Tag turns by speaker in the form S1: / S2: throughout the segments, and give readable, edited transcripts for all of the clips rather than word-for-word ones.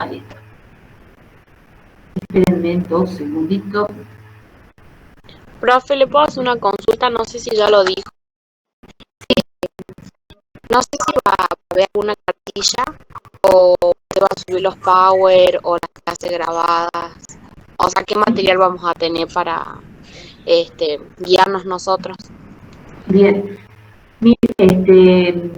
S1: Ahí está. Espérenme 2 segunditos.
S2: Profe, ¿le puedo hacer una consulta? No sé si ya lo dijo. No sé si va a haber alguna cartilla o se va a subir los power o las clases grabadas. O sea, ¿qué material vamos a tener para guiarnos nosotros?
S1: Bien. Mire,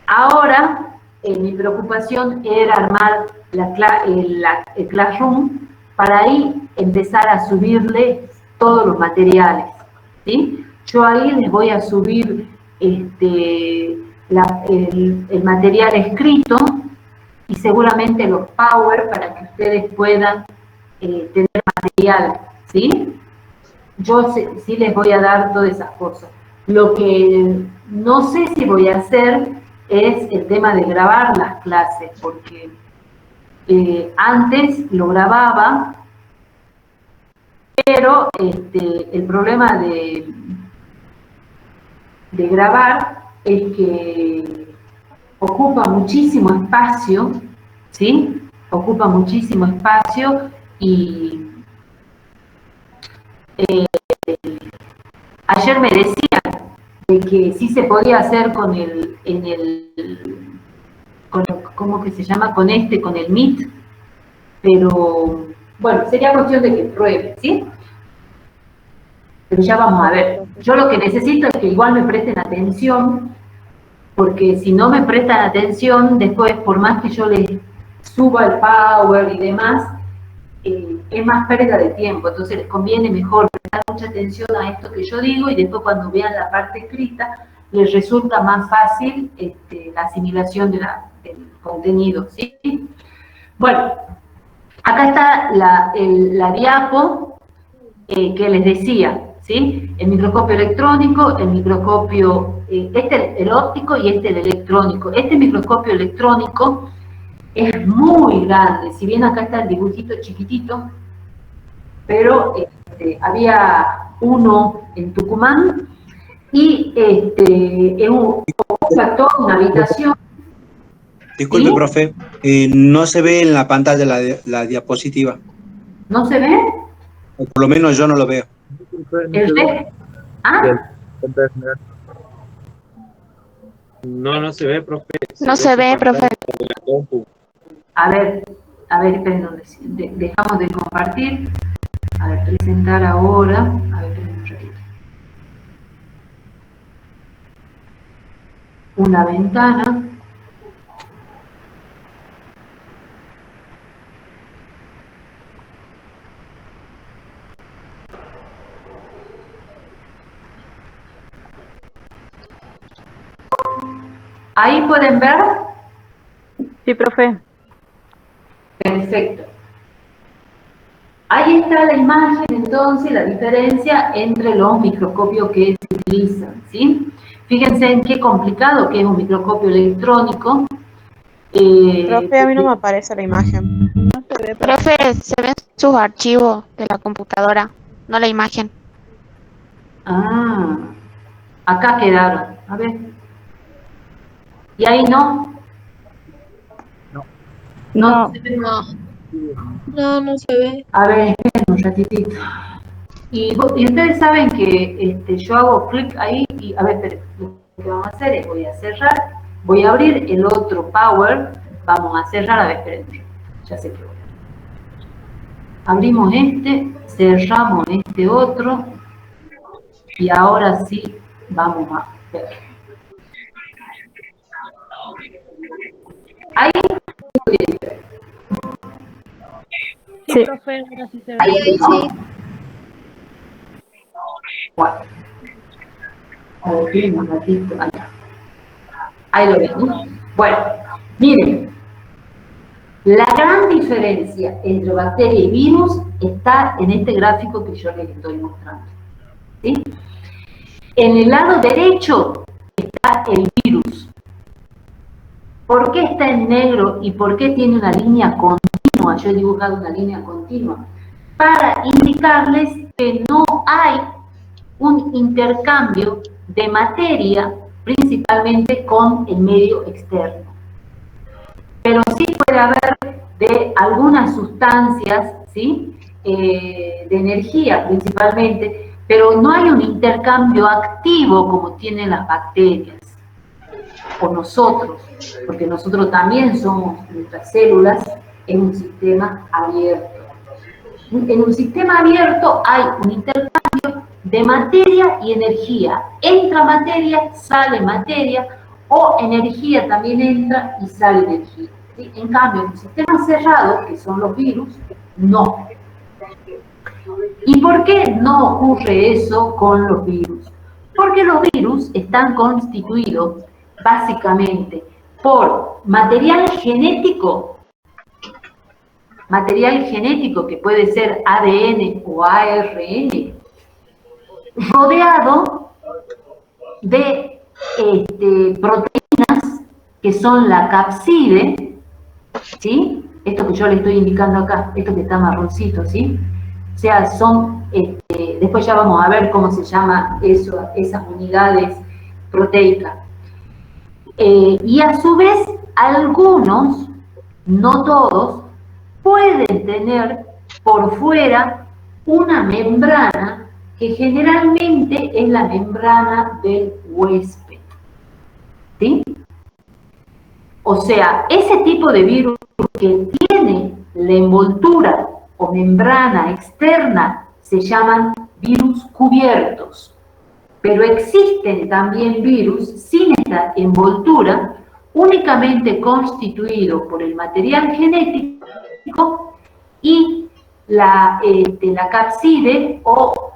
S1: ahora mi preocupación era armar el Classroom para ahí empezar a subirle todos los materiales, ¿sí? Yo ahí les voy a subir el material escrito y seguramente los Power para que ustedes puedan tener material, ¿sí? Yo sí les voy a dar todas esas cosas. Lo que no sé si voy a hacer es el tema de grabar las clases, porque antes lo grababa, pero el problema de grabar es que ocupa muchísimo espacio, ¿sí? Ocupa muchísimo espacio y ayer me decían de que sí se podía hacer con ¿cómo que se llama? Con el Meet, pero bueno, sería cuestión de que pruebe, ¿sí? Pero ya vamos a ver. Yo lo que necesito es que igual me presten atención, porque si no me prestan atención, después, por más que yo les suba el power y demás, es más pérdida de tiempo. Entonces les conviene mejor prestar mucha atención a esto que yo digo y después cuando vean la parte escrita, les resulta más fácil la asimilación del contenido, ¿sí? Bueno, acá está la diapo que les decía, ¿sí? El microscopio electrónico, el microscopio, el óptico y el electrónico. Este microscopio electrónico es muy grande, si bien acá está el dibujito chiquitito, pero había uno en Tucumán y ocupa toda una habitación.
S3: Disculpe,
S1: ¿sí?
S3: profe, no se ve en la pantalla la diapositiva.
S1: ¿No se ve?
S3: O por lo menos yo no lo veo.
S1: ¿Ah?
S4: No se ve, profe.
S2: No se ve, profe.
S1: A ver, esperen, dejamos de compartir. A ver, presentar ahora. A ver, esperen un ratito. Una ventana. ¿Ahí pueden ver?
S5: Sí, profe.
S1: Perfecto. Ahí está la imagen, entonces, la diferencia entre los microscopios que se utilizan, ¿sí? Fíjense en qué complicado que es un microscopio electrónico.
S2: Profe, a mí no me aparece la imagen.
S5: No se ve,
S2: Profe, se ven sus archivos de la computadora, no la imagen.
S1: Ah, acá quedaron. A ver. ¿Y ahí no?
S5: No.
S2: No se ve.
S1: A ver, esperen un ratitito. Y ustedes saben que yo hago clic ahí y, a ver, esperen, lo que vamos a hacer es voy a cerrar, voy a abrir el otro Power, vamos a cerrar, a ver, esperen, ya sé que voy a abrimos cerramos este otro y ahora sí vamos a ver. Ahí
S5: Sí, profe, ahora sí se ve.
S1: ahí sí. Bueno, a ver, esperen un ratito, ahí lo ven, ¿no? Bueno, miren, la gran diferencia entre bacteria y virus está en este gráfico que yo les estoy mostrando, ¿sí? En el lado derecho está el virus. ¿Por qué está en negro y por qué tiene una línea continua? Yo he dibujado una línea continua para indicarles que no hay un intercambio de materia principalmente con el medio externo. Pero sí puede haber de algunas sustancias, ¿sí? De energía principalmente, pero no hay un intercambio activo como tienen las bacterias o nosotros, porque nosotros también somos, nuestras células, en un sistema abierto. En un sistema abierto hay un intercambio de materia y energía. Entra materia, sale materia, o energía también entra y sale energía. ¿Sí? En cambio, en un sistema cerrado, que son los virus, no. ¿Y por qué no ocurre eso con los virus? Porque los virus están constituidos básicamente por material genético que puede ser ADN o ARN, rodeado de proteínas que son la capside, ¿sí? Esto que yo le estoy indicando acá, esto que está marroncito, ¿sí? O sea, son, después ya vamos a ver cómo se llama eso, esas unidades proteicas. Y a su vez, algunos, no todos, pueden tener por fuera una membrana que generalmente es la membrana del huésped, ¿sí? O sea, ese tipo de virus que tiene la envoltura o membrana externa se llaman virus cubiertos, pero existen también virus sin esta envoltura, únicamente constituido por el material genético y la capside o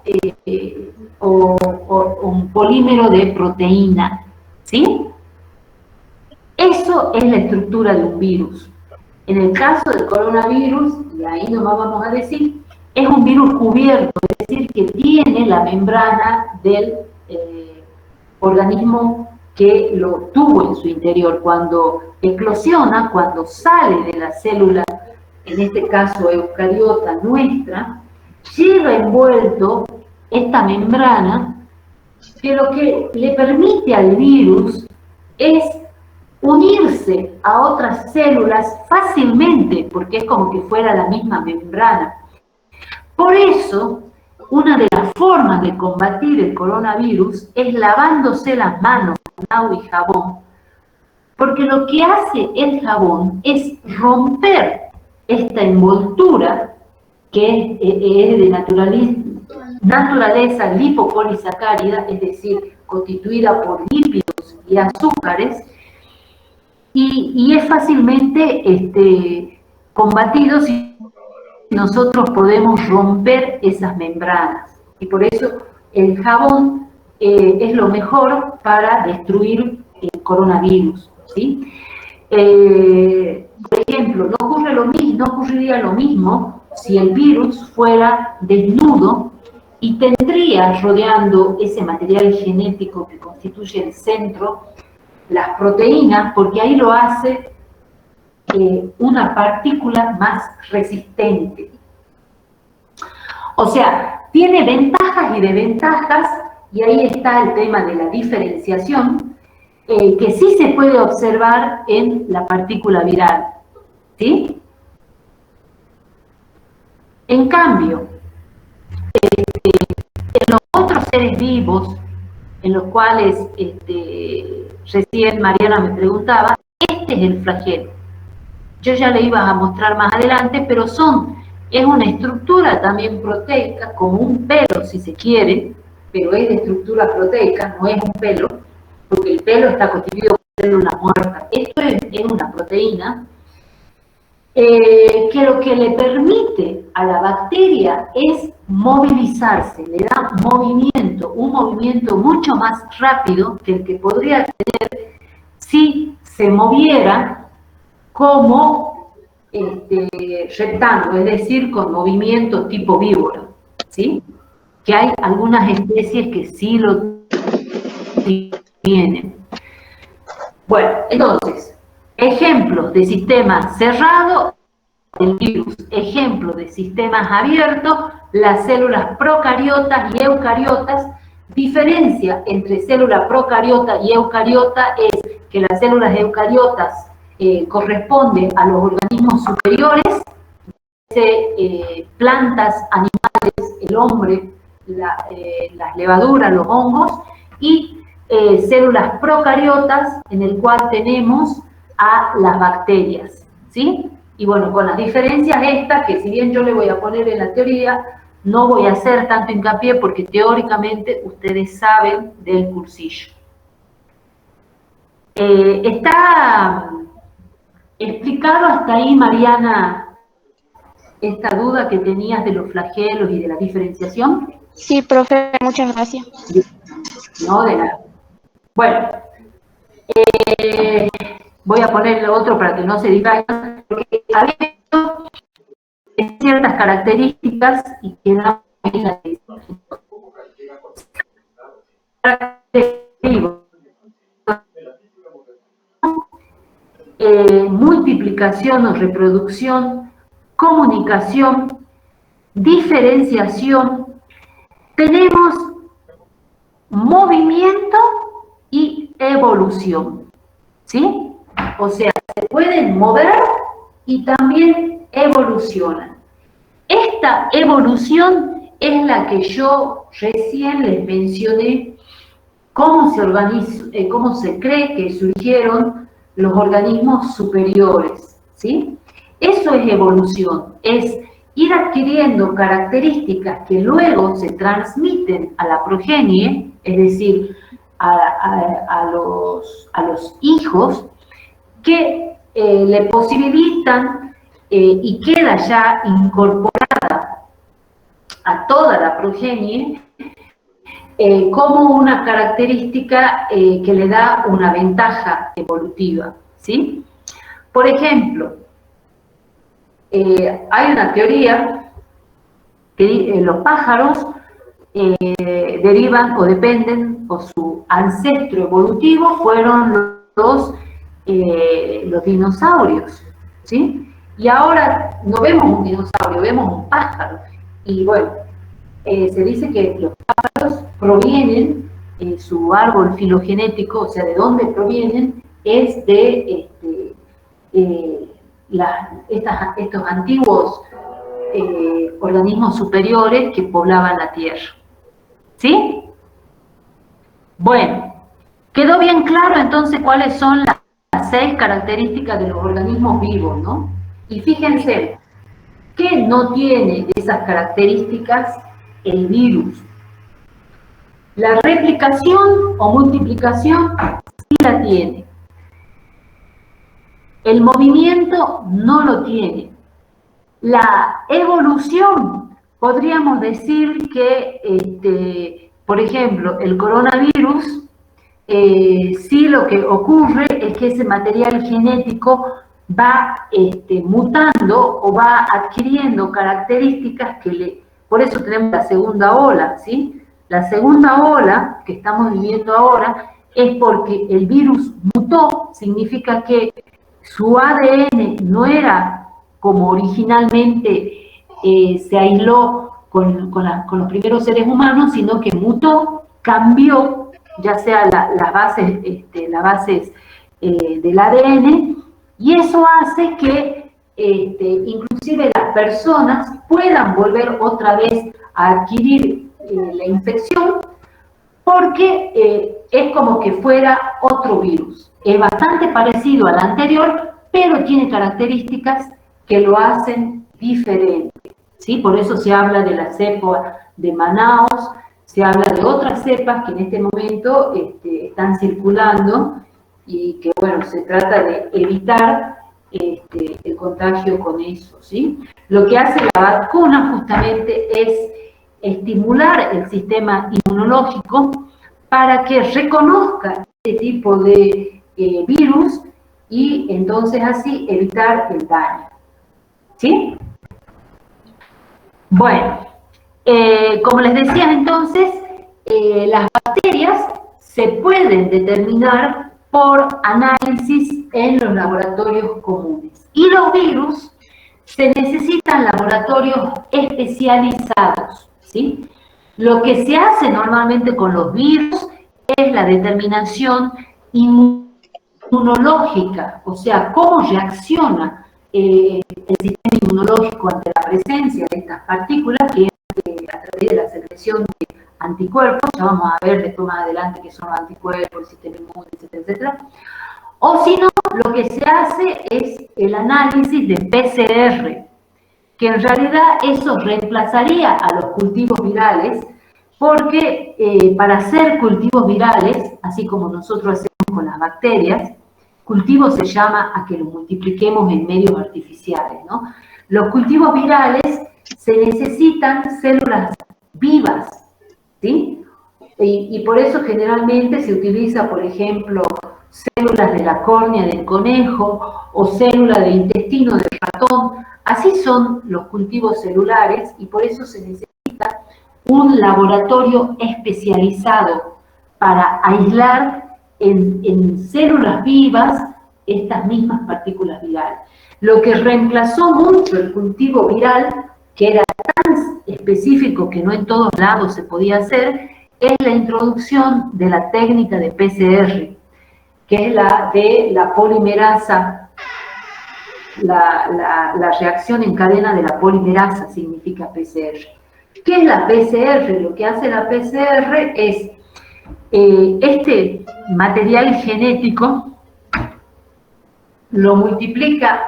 S1: un polímero de proteína, ¿sí? Eso es la estructura de un virus. En el caso del coronavirus, y ahí nomás vamos a decir, es un virus cubierto, es decir, que tiene la membrana del organismo que lo tuvo en su interior. Cuando eclosiona, cuando sale de la célula, en este caso eucariota nuestra, lleva envuelto esta membrana que lo que le permite al virus es unirse a otras células fácilmente, porque es como que fuera la misma membrana. Por eso, una de las formas de combatir el coronavirus es lavándose las manos con agua y jabón, porque lo que hace el jabón es romper esta envoltura que es de naturaleza lipopolisacárida, es decir, constituida por lípidos y azúcares, y es fácilmente combatido si nosotros podemos romper esas membranas. Y por eso el jabón es lo mejor para destruir el coronavirus, ¿sí? Por ejemplo, no ocurriría lo mismo si el virus fuera desnudo y tendría rodeando ese material genético que constituye el centro las proteínas, porque ahí lo hace una partícula más resistente. O sea, tiene ventajas y desventajas, y ahí está el tema de la diferenciación, que sí se puede observar en la partícula viral, ¿sí? En cambio, en los otros seres vivos, en los cuales recién Mariana me preguntaba, este es el flagelo. Yo ya le iba a mostrar más adelante, pero es una estructura también proteica, como un pelo si se quiere, pero es de estructura proteica, no es un pelo, porque el pelo está constituido por células muertas. Esto es una proteína que lo que le permite a la bacteria es movilizarse, le da movimiento, un movimiento mucho más rápido que el que podría tener si se moviera como reptando, es decir, con movimiento tipo víbora, ¿sí? Que hay algunas especies que sí lo tienen. Bueno, entonces, ejemplos de sistema cerrado, el virus. Ejemplos de sistemas abiertos, las células procariotas y eucariotas. Diferencia entre célula procariota y eucariota es que las células eucariotas corresponde a los organismos superiores, plantas, animales, el hombre, las levaduras, los hongos, y células procariotas, en el cual tenemos a las bacterias, ¿sí? Y bueno, con las diferencias estas, que si bien yo le voy a poner en la teoría, no voy a hacer tanto hincapié porque teóricamente ustedes saben del cursillo. ¿Está explicado hasta ahí, Mariana, esta duda que tenías de los flagelos y de la diferenciación?
S2: Sí, profe, muchas gracias.
S1: No, de nada. Bueno, voy a ponerle otro para que no se distraigan, porque había ciertas características y quedamos en la multiplicación o reproducción, comunicación, diferenciación, tenemos movimiento y evolución, ¿sí? O sea, se pueden mover y también evolucionan. Esta evolución es la que yo recién les mencioné, cómo se cree que surgieron los organismos superiores, ¿sí? Eso es evolución, es ir adquiriendo características que luego se transmiten a la progenie, es decir, a los hijos, que le posibilitan y queda ya incorporada a toda la progenie como una característica que le da una ventaja evolutiva, ¿sí? Por ejemplo, hay una teoría que los pájaros derivan o dependen, o su ancestro evolutivo fueron los dinosaurios, ¿sí? Y ahora no vemos un dinosaurio, vemos un pájaro. Y bueno, se dice que los pájaros provienen, su árbol filogenético, o sea, de dónde provienen, es de estos antiguos organismos superiores que poblaban la Tierra. ¿Sí? Bueno, quedó bien claro entonces cuáles son las 6 características de los organismos vivos, ¿no? Y fíjense, ¿qué no tiene esas características el virus? La replicación o multiplicación sí la tiene. El movimiento no lo tiene. La evolución, podríamos decir que, por ejemplo, el coronavirus, sí lo que ocurre es que ese material genético va mutando o va adquiriendo características por eso tenemos la segunda ola, ¿sí? La segunda ola que estamos viviendo ahora es porque el virus mutó, significa que su ADN no era como originalmente se aisló con los primeros seres humanos, sino que mutó, cambió, ya sea las bases del ADN, y eso hace que inclusive las personas puedan volver otra vez a adquirir la infección, porque es como que fuera otro virus. Es bastante parecido al anterior, pero tiene características que lo hacen diferente, ¿sí? Por eso se habla de la cepa de Manaus, se habla de otras cepas que en este momento están circulando y que, bueno, se trata de evitar el contagio con eso, ¿sí? Lo que hace la vacuna justamente es estimular el sistema inmunológico para que reconozca este tipo de virus y entonces así evitar el daño, ¿sí? Bueno, como les decía entonces, las bacterias se pueden determinar por análisis en los laboratorios comunes. Y los virus se necesitan laboratorios especializados, ¿sí? Lo que se hace normalmente con los virus es la determinación inmunológica, o sea, cómo reacciona el sistema inmunológico ante la presencia de estas partículas, que es a través de la secreción de anticuerpos, ya vamos a ver después más adelante qué son los anticuerpos, el sistema inmune, etcétera, etcétera. O si no, lo que se hace es el análisis de PCR, que en realidad eso reemplazaría a los cultivos virales, porque para hacer cultivos virales, así como nosotros hacemos con las bacterias, cultivo se llama a que los multipliquemos en medios artificiales, ¿no? Los cultivos virales se necesitan células vivas, ¿sí? Y por eso generalmente se utiliza, por ejemplo, células de la córnea del conejo o células del intestino del ratón. Así son los cultivos celulares y por eso se necesita un laboratorio especializado para aislar en células vivas estas mismas partículas virales. Lo que reemplazó mucho el cultivo viral, que era tan específico que no en todos lados se podía hacer, es la introducción de la técnica de PCR, que es la de la polimerasa, la reacción en cadena de la polimerasa significa PCR. ¿Qué es la PCR? Lo que hace la PCR es este material genético lo multiplica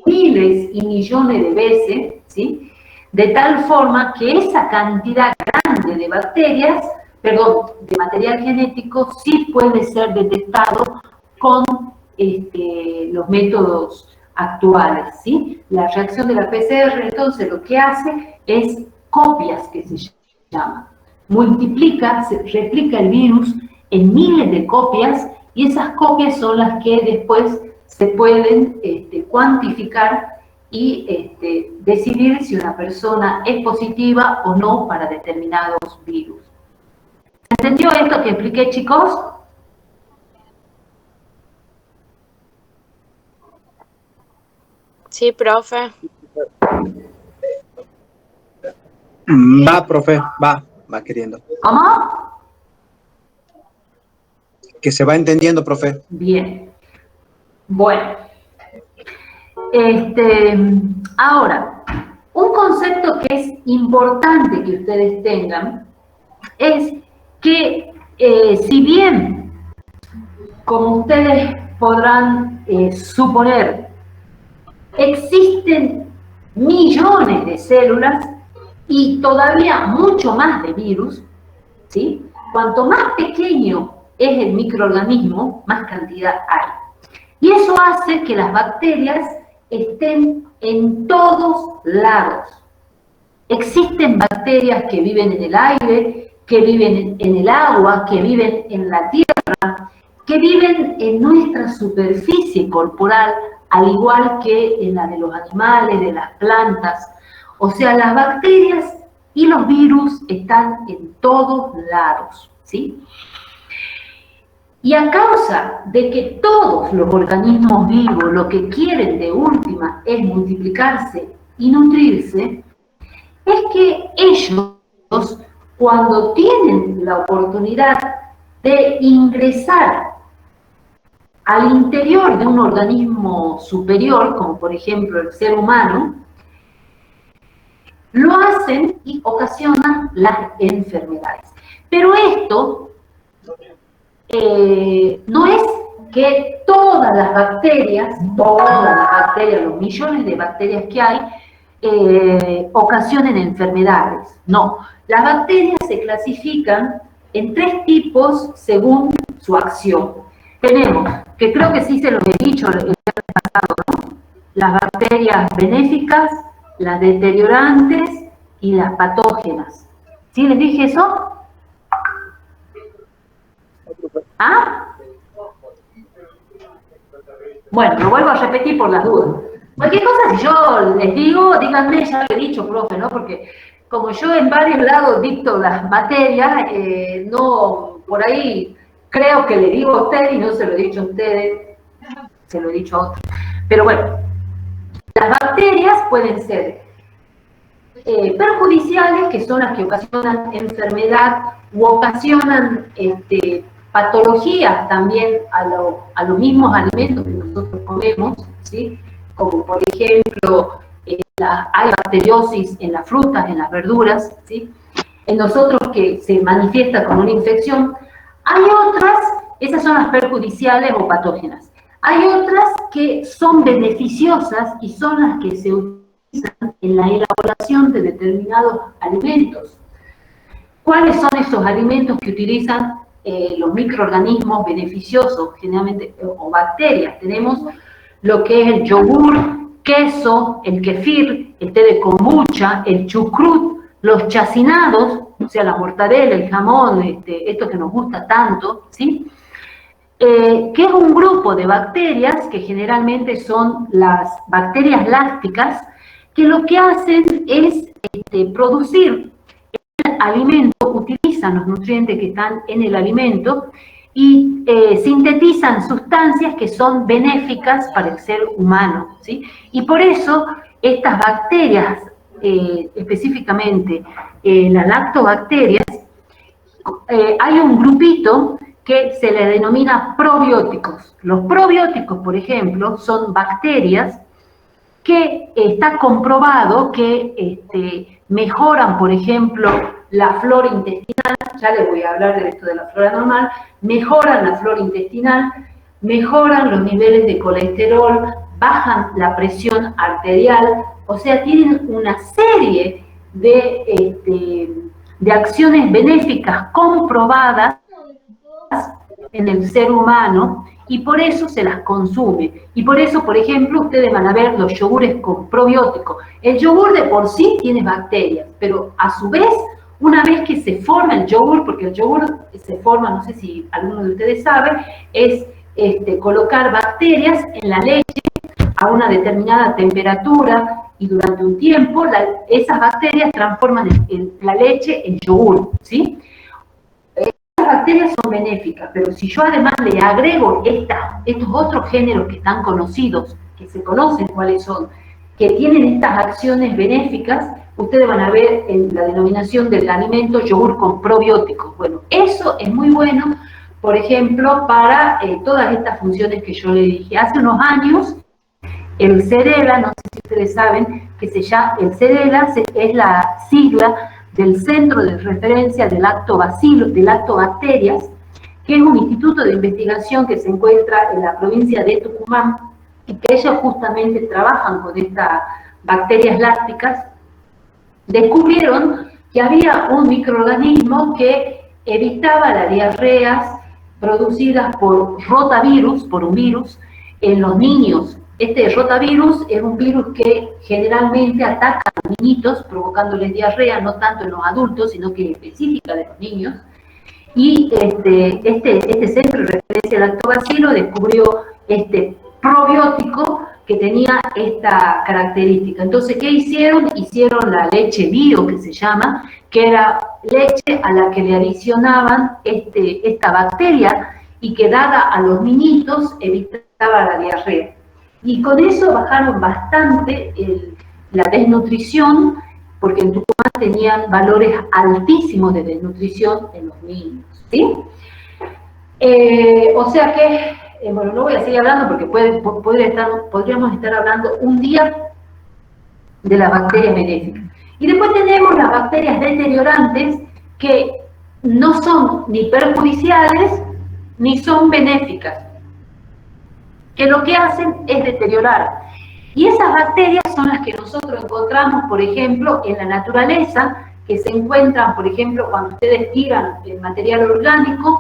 S1: miles y millones de veces, ¿sí? De tal forma que esa cantidad grande de bacterias, perdón, de material genético, sí puede ser detectado con los métodos actuales, ¿sí? La reacción de la PCR, entonces, lo que hace es copias, que se llama. Multiplica, se replica el virus en miles de copias, y esas copias son las que después se pueden cuantificar y decidir si una persona es positiva o no para determinados virus. ¿Se entendió esto que expliqué, chicos?
S2: Sí, profe.
S3: Va, profe, va queriendo.
S1: ¿Cómo?
S3: Que se va entendiendo, profe.
S1: Bien. Bueno. Ahora, un concepto que es importante que ustedes tengan es que si bien, como ustedes podrán suponer, existen millones de células y todavía mucho más de virus, ¿sí? Cuanto más pequeño es el microorganismo, más cantidad hay. Y eso hace que las bacterias estén en todos lados. Existen bacterias que viven en el aire, que viven en el agua, que viven en la tierra, que viven en nuestra superficie corporal, al igual que en la de los animales, de las plantas. O sea, las bacterias y los virus están en todos lados, ¿sí? Y a causa de que todos los organismos vivos lo que quieren de última es multiplicarse y nutrirse, es que ellos, cuando tienen la oportunidad de ingresar al interior de un organismo superior, como por ejemplo el ser humano, lo hacen y ocasionan las enfermedades. Pero esto no es que todas las bacterias, los millones de bacterias que hay, ocasionen enfermedades. No, las bacterias se clasifican en 3 tipos según su acción. Tenemos, que creo que sí se lo he dicho el año pasado, ¿no? Las bacterias benéficas, las deteriorantes y las patógenas. ¿Sí les dije eso? ¿Ah? Bueno, lo vuelvo a repetir por las dudas. Cualquier cosa, si yo les digo, díganme, ya lo he dicho, profe, ¿no? Porque como yo en varios lados dicto las materias, no, por ahí creo que le digo a usted y no se lo he dicho a ustedes, se lo he dicho a otros. Pero bueno, las bacterias pueden ser perjudiciales, que son las que ocasionan enfermedad u ocasionan patologías también a los mismos alimentos que nosotros comemos, ¿sí? Como por ejemplo, hay bacteriosis en las frutas, en las verduras, ¿sí? En nosotros que se manifiesta como una infección. Hay otras, esas son las perjudiciales o patógenas. Hay otras que son beneficiosas y son las que se utilizan en la elaboración de determinados alimentos. ¿Cuáles son esos alimentos que utilizan los microorganismos beneficiosos, generalmente, o bacterias? Tenemos lo que es el yogur, queso, el kefir, el té de kombucha, el chucrut, los chacinados, o sea, la mortadela, el jamón, esto que nos gusta tanto, ¿sí? Que es un grupo de bacterias que generalmente son las bacterias lácticas, que lo que hacen es producir el alimento, utilizan los nutrientes que están en el alimento y sintetizan sustancias que son benéficas para el ser humano, ¿sí? Y por eso estas bacterias, específicamente las lactobacterias, hay un grupito que se le denomina probióticos. Los probióticos, por ejemplo, son bacterias que está comprobado que mejoran, por ejemplo, la flora intestinal. Ya les voy a hablar de esto de la flora normal. Mejoran la flora intestinal, mejoran los niveles de colesterol, bajan la presión arterial, o sea, tienen una serie de acciones benéficas comprobadas en el ser humano, y por eso se las consume. Y por eso, por ejemplo, ustedes van a ver los yogures con probióticos. El yogur de por sí tiene bacterias, pero a su vez, una vez que se forma el yogur, porque el yogur se forma, no sé si alguno de ustedes sabe, es colocar bacterias en la leche a una determinada temperatura y durante un tiempo esas bacterias transforman la leche en yogur, ¿sí? Estas bacterias son benéficas, pero si yo además le agrego estos otros géneros que están conocidos, que se conocen cuáles son, que tienen estas acciones benéficas, ustedes van a ver en la denominación del alimento yogur con probióticos. Bueno, eso es muy bueno, por ejemplo, para todas estas funciones que yo le dije. Hace unos años, el CEDELA, no sé si ustedes saben, que se llama, el CEDELA es la sigla del Centro de Referencia de Lactobacterias, que es un instituto de investigación que se encuentra en la provincia de Tucumán, y que ellos justamente trabajan con estas bacterias lácticas. Descubrieron que había un microorganismo que evitaba las diarreas producidas por rotavirus, por un virus, en los niños. Este rotavirus es un virus que generalmente ataca a los niñitos, provocándoles diarrea, no tanto en los adultos, sino que específica de los niños. Y este centro de referencia de lactobacilo descubrió este probiótico que tenía esta característica. Entonces, ¿qué hicieron? Hicieron la leche bio, que se llama, que era leche a la que le adicionaban esta bacteria y que dada a los niñitos evitaba la diarrea. Y con eso bajaron bastante la desnutrición, porque en Tucumán tenían valores altísimos de desnutrición en los niños, ¿sí? O sea que, bueno, no voy a seguir hablando porque podríamos estar hablando un día de las bacterias benéficas. Y después tenemos las bacterias deteriorantes, que no son ni perjudiciales ni son benéficas, que lo que hacen es deteriorar. Y esas bacterias son las que nosotros encontramos, por ejemplo, en la naturaleza, que se encuentran, por ejemplo, cuando ustedes tiran el material orgánico,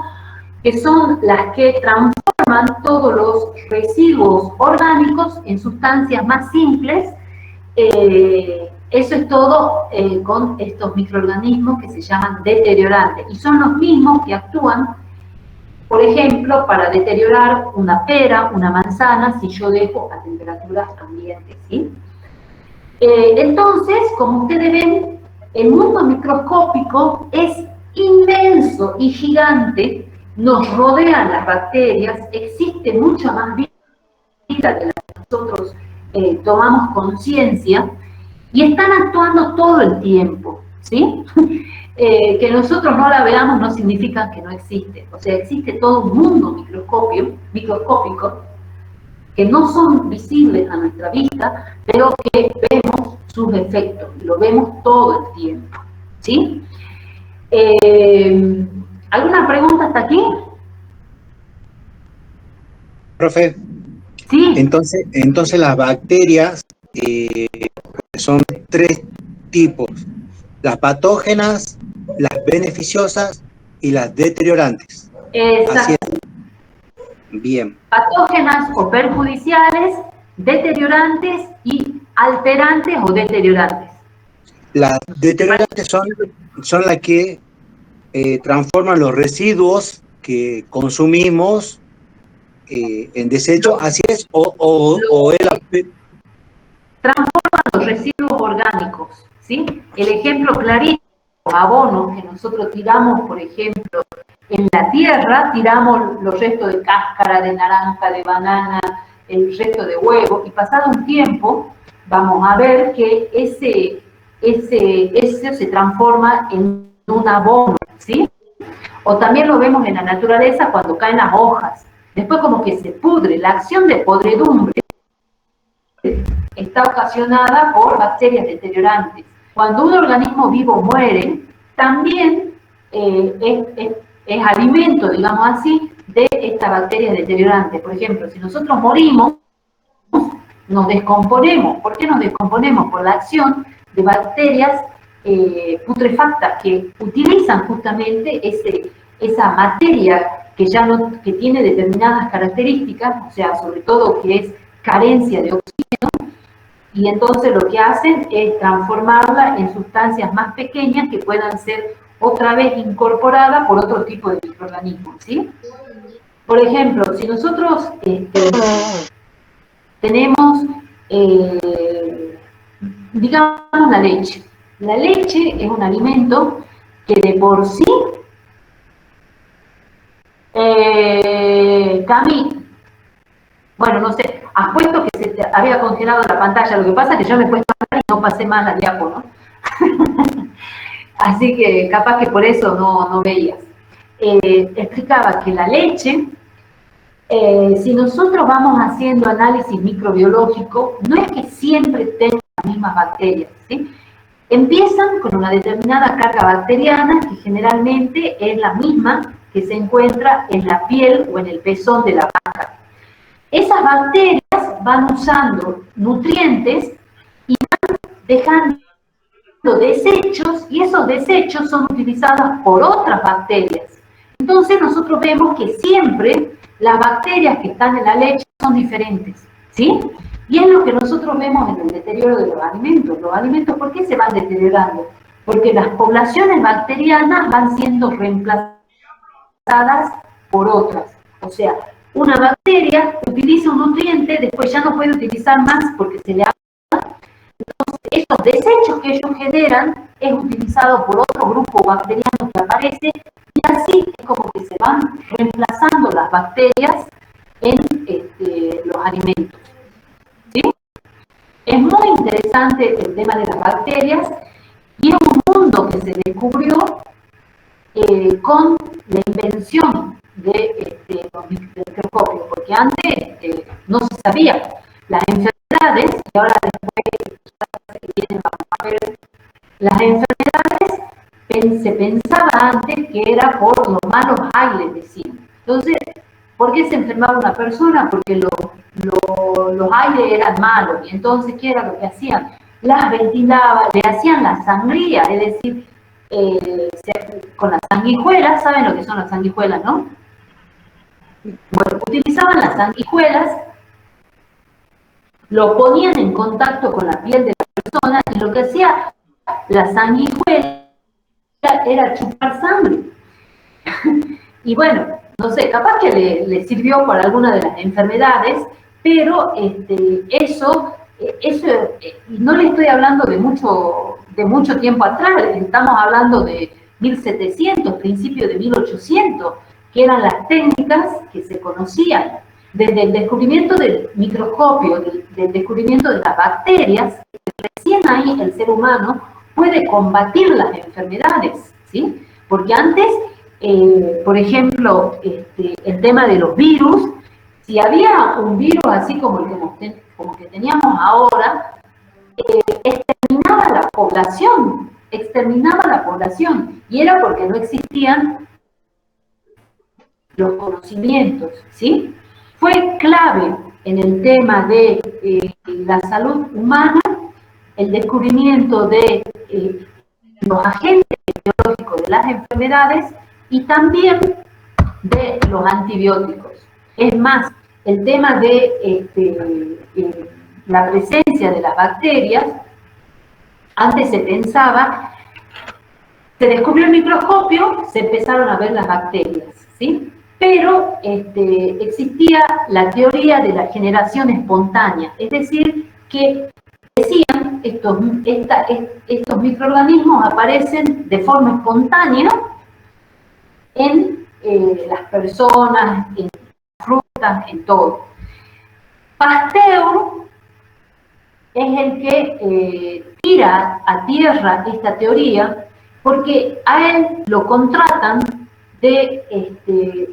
S1: que son las que transforman todos los residuos orgánicos en sustancias más simples. Eso es todo con estos microorganismos que se llaman deteriorantes. Y son los mismos que actúan, por ejemplo, para deteriorar una pera, una manzana, si yo dejo a temperaturas ambientes, ¿sí? Entonces, como ustedes ven, el mundo microscópico es inmenso y gigante, nos rodean las bacterias, existe mucha más vida de la que nosotros tomamos conciencia, y están actuando todo el tiempo. ¿sí? Que nosotros no la veamos no significa que no existe. O sea, existe todo un mundo microscópico que no son visibles a nuestra vista, pero que vemos sus efectos, lo vemos todo el tiempo, ¿sí? ¿Alguna pregunta hasta aquí?
S3: Profe,
S1: Sí.
S3: entonces las bacterias son tres tipos: las patógenas, las beneficiosas y las deteriorantes. Así
S1: Exacto.
S3: es. Bien.
S1: Patógenas o perjudiciales, deteriorantes y alterantes o deteriorantes.
S3: Las deteriorantes son las que transforman los residuos que consumimos en desecho. Así es, o es la...
S1: Transforman los residuos orgánicos, ¿sí? El ejemplo clarísimo, los abonos que nosotros tiramos, por ejemplo, en la tierra, tiramos los restos de cáscara, de naranja, de banana, el resto de huevo, y pasado un tiempo vamos a ver que ese se transforma en un abono, ¿sí? O también lo vemos en la naturaleza cuando caen las hojas. Después como que se pudre, la acción de podredumbre está ocasionada por bacterias deteriorantes. Cuando un organismo vivo muere, también es alimento, digamos así, de estas bacterias deteriorantes. Por ejemplo, si nosotros morimos, nos descomponemos. ¿Por qué nos descomponemos? Por la acción de bacterias putrefactas que utilizan justamente esa materia que tiene determinadas características, o sea, sobre todo que es carencia de oxígeno, y entonces lo que hacen es transformarla en sustancias más pequeñas que puedan ser otra vez incorporadas por otro tipo de microorganismos, ¿sí? Por ejemplo, si nosotros tenemos, digamos, la leche. La leche es un alimento que de por sí, Cami, bueno, no sé, has puesto que se te había congelado la pantalla, lo que pasa es que yo me he puesto a hablar y no pasé más la diapo, ¿no? Así que capaz que por eso no veías. Explicaba que la leche, si nosotros vamos haciendo análisis microbiológico, no es que siempre tengan las mismas bacterias, ¿sí? Empiezan con una determinada carga bacteriana que generalmente es la misma que se encuentra en la piel o en el pezón de la vaca. Esas bacterias van usando nutrientes y van dejando desechos, y esos desechos son utilizados por otras bacterias. Entonces nosotros vemos que siempre las bacterias que están en la leche son diferentes, ¿sí? Y es lo que nosotros vemos en el deterioro de los alimentos. Los alimentos, ¿por qué se van deteriorando? Porque las poblaciones bacterianas van siendo reemplazadas por otras. O sea, una bacteria utiliza un nutriente, después ya no puede utilizar más porque se le agota. Entonces, estos desechos que ellos generan es utilizado por otro grupo bacteriano que aparece, y así es como que se van reemplazando las bacterias en los alimentos, ¿sí? Es muy interesante el tema de las bacterias, y es un mundo que se descubrió con la invención de los microscopios, porque antes no se sabía. Las enfermedades, y ahora después vamos a ver, las enfermedades se pensaba antes que era por los malos aires, decían. Entonces, ¿por qué se enfermaba una persona? Porque los aires eran malos, y entonces, ¿qué era lo que hacían? Las ventilaban, le hacían la sangría, es decir, con las sanguijuelas, ¿saben lo que son las sanguijuelas, no? Bueno, utilizaban las sanguijuelas, lo ponían en contacto con la piel de la persona, y lo que hacía la sanguijuela era chupar sangre. Y bueno, no sé, capaz que le sirvió para alguna de las enfermedades, pero eso no le estoy hablando de mucho tiempo atrás, estamos hablando de 1700, principios de 1800, que eran las técnicas que se conocían. Desde el descubrimiento del microscopio, del descubrimiento de las bacterias, recién ahí el ser humano puede combatir las enfermedades, ¿sí? Porque antes, por ejemplo, el tema de los virus, si había un virus así como el que teníamos ahora, exterminaba la población, y era porque no existían los conocimientos, ¿sí? Fue clave en el tema de la salud humana el descubrimiento de los agentes biológicos de las enfermedades y también de los antibióticos. Es más, el tema de la presencia de las bacterias, antes se pensaba, se descubrió el microscopio, se empezaron a ver las bacterias, ¿sí? Pero existía la teoría de la generación espontánea, es decir, que decían estos microorganismos aparecen de forma espontánea en las personas, en las frutas, en todo. Pasteur es el que tira a tierra esta teoría porque a él lo contratan de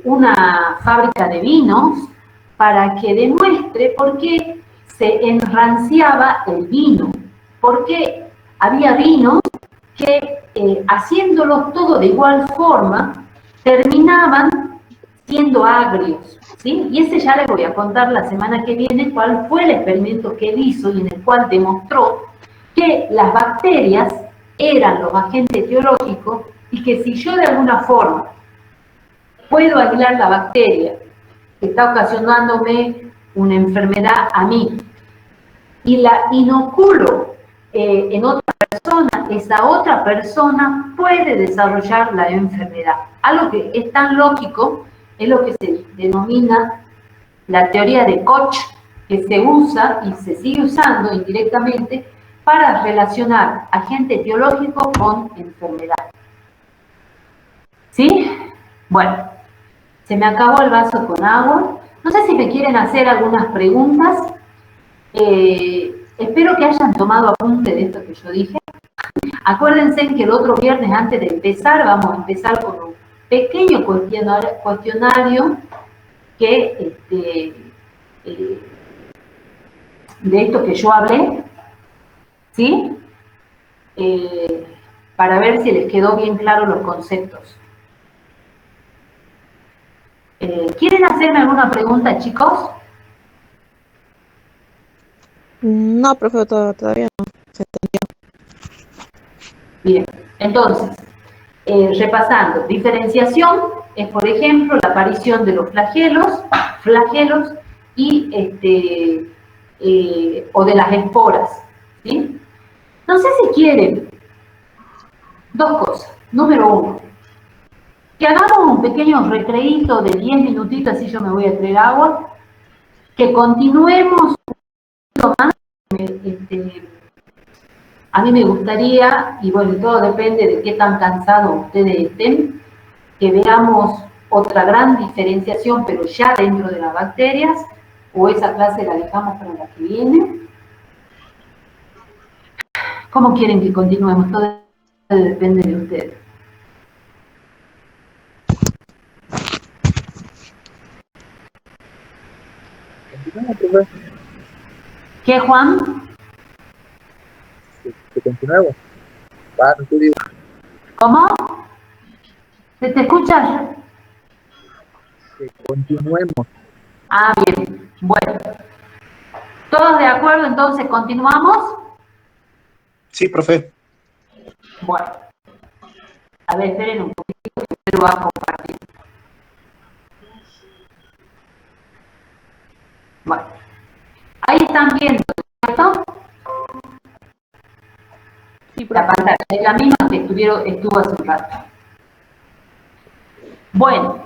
S1: una fábrica de vinos para que demuestre por qué se enranciaba el vino, porque había vinos que haciéndolos todo de igual forma terminaban siendo agrios, ¿sí? Y ese ya les voy a contar la semana que viene cuál fue el experimento que él hizo y en el cual demostró que las bacterias eran los agentes etiológicos y que si yo de alguna forma puedo aislar la bacteria que está ocasionándome una enfermedad a mí y la inoculo en otra persona, esa otra persona puede desarrollar la enfermedad. Algo que es tan lógico es lo que se denomina la teoría de Koch, que se usa y se sigue usando indirectamente para relacionar agente etiológico con enfermedad. ¿Sí? Bueno, se me acabó el vaso con agua. No sé si me quieren hacer algunas preguntas. Espero que hayan tomado apunte de esto que yo dije. Acuérdense que el otro viernes, antes de empezar, vamos a empezar con un pequeño cuestionario que de esto que yo hablé, ¿sí? Para ver si les quedó bien claro los conceptos. ¿Quieren hacerme alguna pregunta, chicos?
S2: No, profe, todavía no. Se entendió.
S1: Bien, entonces, repasando, diferenciación es, por ejemplo, la aparición de los flagelos y o de las esporas, ¿sí? No sé si quieren dos cosas. Número uno, que hagamos un pequeño recreíto de 10 minutitos, así yo me voy a traer agua, que continuemos más. A mí me gustaría, y bueno, todo depende de qué tan cansados ustedes estén, que veamos otra gran diferenciación, pero ya dentro de las bacterias, o esa clase la dejamos para la que viene. ¿Cómo quieren que continuemos? Todo depende de ustedes. ¿Qué, Juan?
S6: Que continuemos.
S1: ¿Cómo? ¿Te escuchas?
S6: Que continuemos.
S1: Ah, bien. Bueno. ¿Todos de acuerdo? Entonces, ¿continuamos?
S3: Sí, profe.
S1: Bueno. A ver, esperen un poquito que lo voy a compartir. Bueno. Ahí están viendo, ¿cierto?
S5: Sí,
S1: La pantalla es la misma que estuvo hace un rato. Bueno.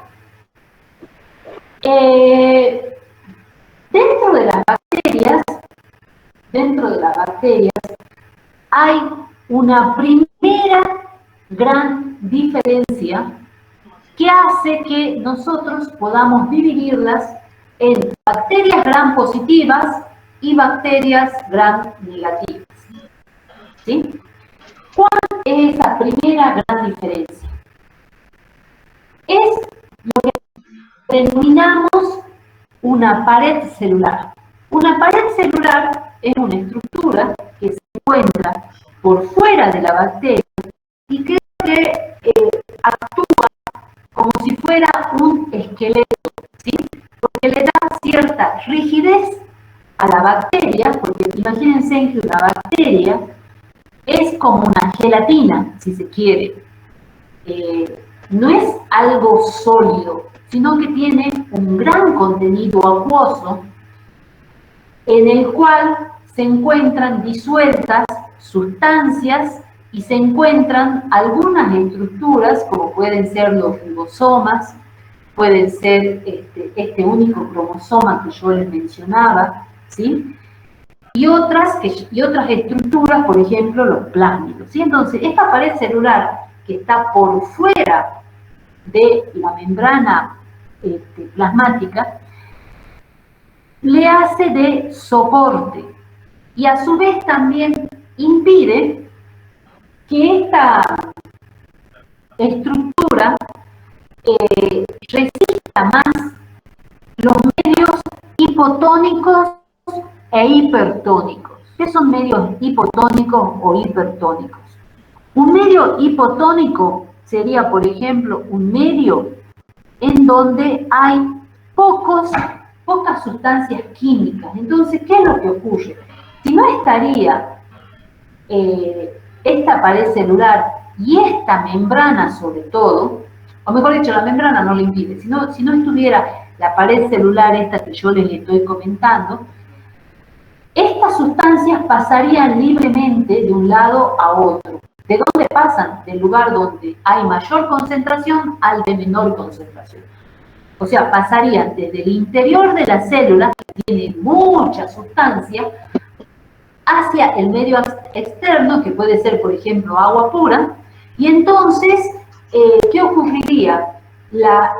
S1: Dentro de las bacterias hay una primera gran diferencia que hace que nosotros podamos dividirlas en bacterias gram positivas y bacterias gram negativas. ¿Sí? ¿Cuál primera gran diferencia. Es lo que denominamos una pared celular. Una pared celular es una estructura que se encuentra por fuera de la bacteria y que actúa como si fuera un esqueleto, ¿sí? Porque le da cierta rigidez a la bacteria, porque imagínense que una bacteria es como una gelatina, si se quiere. No es algo sólido, sino que tiene un gran contenido acuoso en el cual se encuentran disueltas sustancias y se encuentran algunas estructuras, como pueden ser los ribosomas, pueden ser este único cromosoma que yo les mencionaba, ¿sí? Y otras estructuras, por ejemplo, los plásmidos, ¿sí? Entonces, esta pared celular que está por fuera de la membrana plasmática, le hace de soporte y a su vez también impide que esta estructura resista más los medios hipotónicos e hipertónicos. ¿Qué son medios hipotónicos o hipertónicos? Un medio hipotónico sería, por ejemplo, un medio en donde hay pocas sustancias químicas. Entonces, ¿qué es lo que ocurre? Si no estaría esta pared celular y esta membrana sobre todo, o mejor dicho, la membrana no lo impide, si no estuviera la pared celular esta que yo les estoy comentando, estas sustancias pasarían libremente de un lado a otro. ¿De dónde pasan? Del lugar donde hay mayor concentración al de menor concentración. O sea, pasarían desde el interior de la célula, que tiene mucha sustancia, hacia el medio externo, que puede ser, por ejemplo, agua pura, y entonces, ¿qué ocurriría? La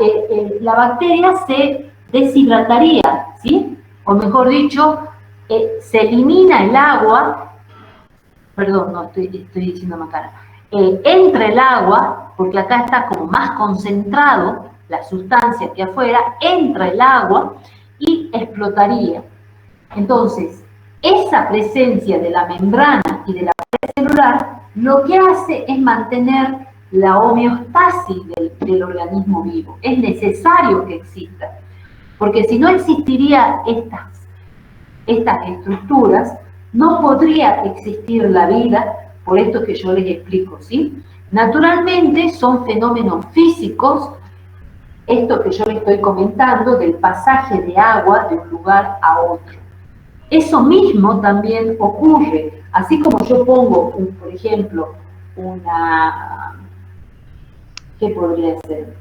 S1: bacteria se deshidrataría, ¿sí? O mejor dicho, se elimina el agua, perdón, no, estoy diciendo macana, entra el agua, porque acá está como más concentrado la sustancia que afuera, entra el agua y explotaría. Entonces, esa presencia de la membrana y de la pared celular lo que hace es mantener la homeostasis del organismo vivo. Es necesario que exista, porque si no existirían estas estructuras, no podría existir la vida, por esto que yo les explico, ¿sí? Naturalmente son fenómenos físicos, esto que yo les estoy comentando, del pasaje de agua de un lugar a otro. Eso mismo también ocurre, así como yo pongo, por ejemplo, ¿qué podría ser?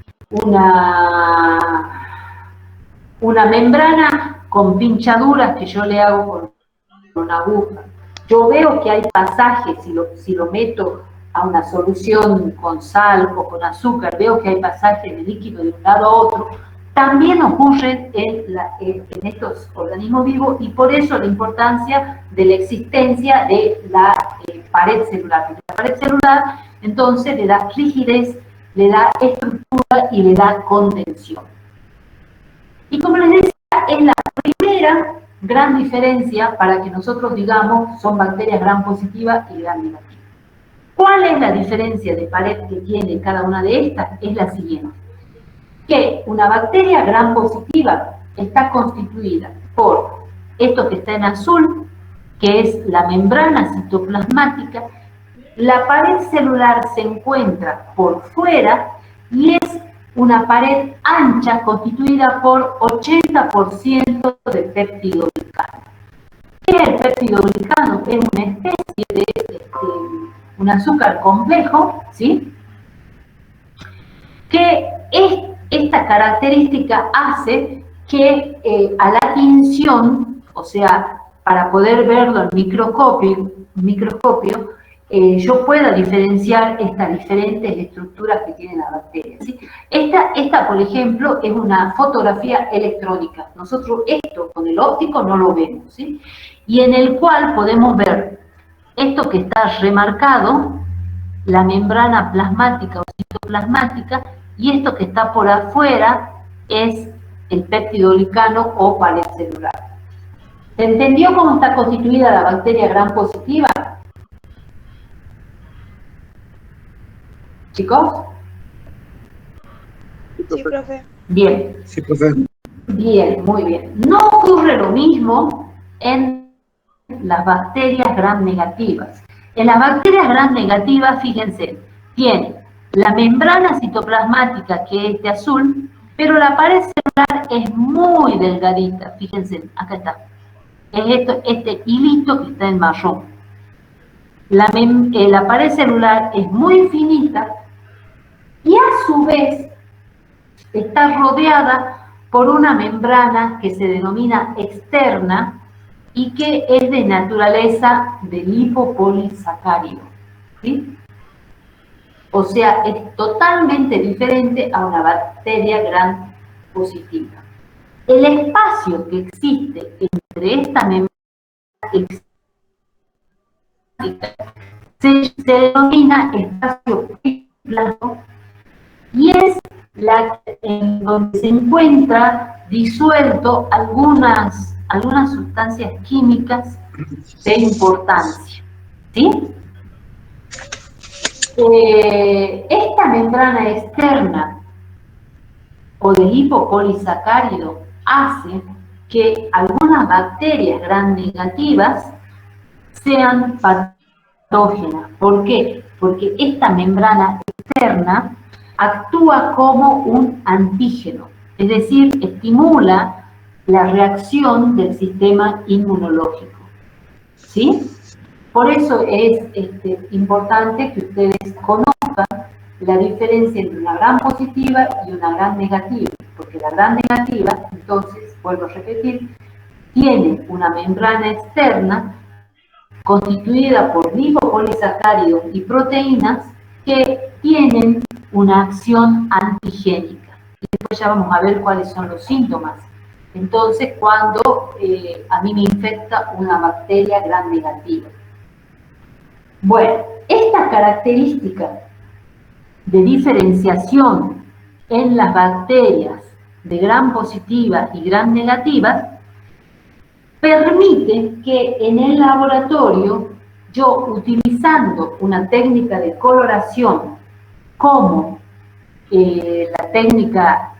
S1: Una membrana con pinchaduras que yo le hago con una aguja. Yo veo que hay pasajes, si lo meto a una solución con sal o con azúcar, veo que hay pasajes de líquido de un lado a otro. También ocurre en estos organismos vivos y por eso la importancia de la existencia de la pared celular. La pared celular entonces le da rigidez, le da estructura y le da contención. Y como les decía, es la primera gran diferencia para que nosotros digamos son bacterias gram positivas y gram negativas. ¿Cuál es la diferencia de pared que tiene cada una de estas? Es la siguiente. Que una bacteria gram positiva está constituida por esto que está en azul, que es la membrana citoplasmática. La pared celular se encuentra por fuera y es una pared ancha constituida por 80% de peptidoglicano. ¿Qué es el peptidoglicano? Es una especie de un azúcar complejo, ¿sí? Que esta característica hace que a la tinción, o sea, para poder verlo en microscopio, yo pueda diferenciar estas diferentes estructuras que tiene la bacteria, ¿sí? Esta, por ejemplo, es una fotografía electrónica. Nosotros esto con el óptico no lo vemos, ¿sí? Y en el cual podemos ver esto que está remarcado, la membrana plasmática o citoplasmática, y esto que está por afuera es el peptidoglicano o pared celular. ¿Se entendió cómo está constituida la bacteria gram positiva? ¿Chicos?
S2: Sí, profe.
S1: Bien.
S3: Sí, profe.
S1: Bien, muy bien. No ocurre lo mismo en las bacterias gram negativas. En las bacterias gram negativas, fíjense, tiene la membrana citoplasmática, que es de azul, pero la pared celular es muy delgadita. Fíjense, acá está. Es este hilito que está en marrón. La pared celular es muy finita y a su vez está rodeada por una membrana que se denomina externa y que es de naturaleza de lipopolisacárido, ¿sí? O sea, es totalmente diferente a una bacteria gram positiva. El espacio que existe entre esta membrana externa se denomina espacio plano y es en donde se encuentra disuelto algunas sustancias químicas de importancia, ¿sí? Esta membrana externa o de lipopolisacárido hace que algunas bacterias gram negativas sean patógenas. ¿Por qué? Porque esta membrana externa actúa como un antígeno, es decir, estimula la reacción del sistema inmunológico, ¿sí? Por eso es importante que ustedes conozcan la diferencia entre una gram positiva y una gram negativa, porque la gram negativa, entonces, vuelvo a repetir, tiene una membrana externa constituida por lipopolisacáridos y proteínas que tienen una acción antigénica. Y después ya vamos a ver cuáles son los síntomas. Entonces, cuando a mí me infecta una bacteria gram negativa. Bueno, esta característica de diferenciación en las bacterias de gram positivas y gram negativas permite que en el laboratorio, yo utilizando una técnica de coloración como la técnica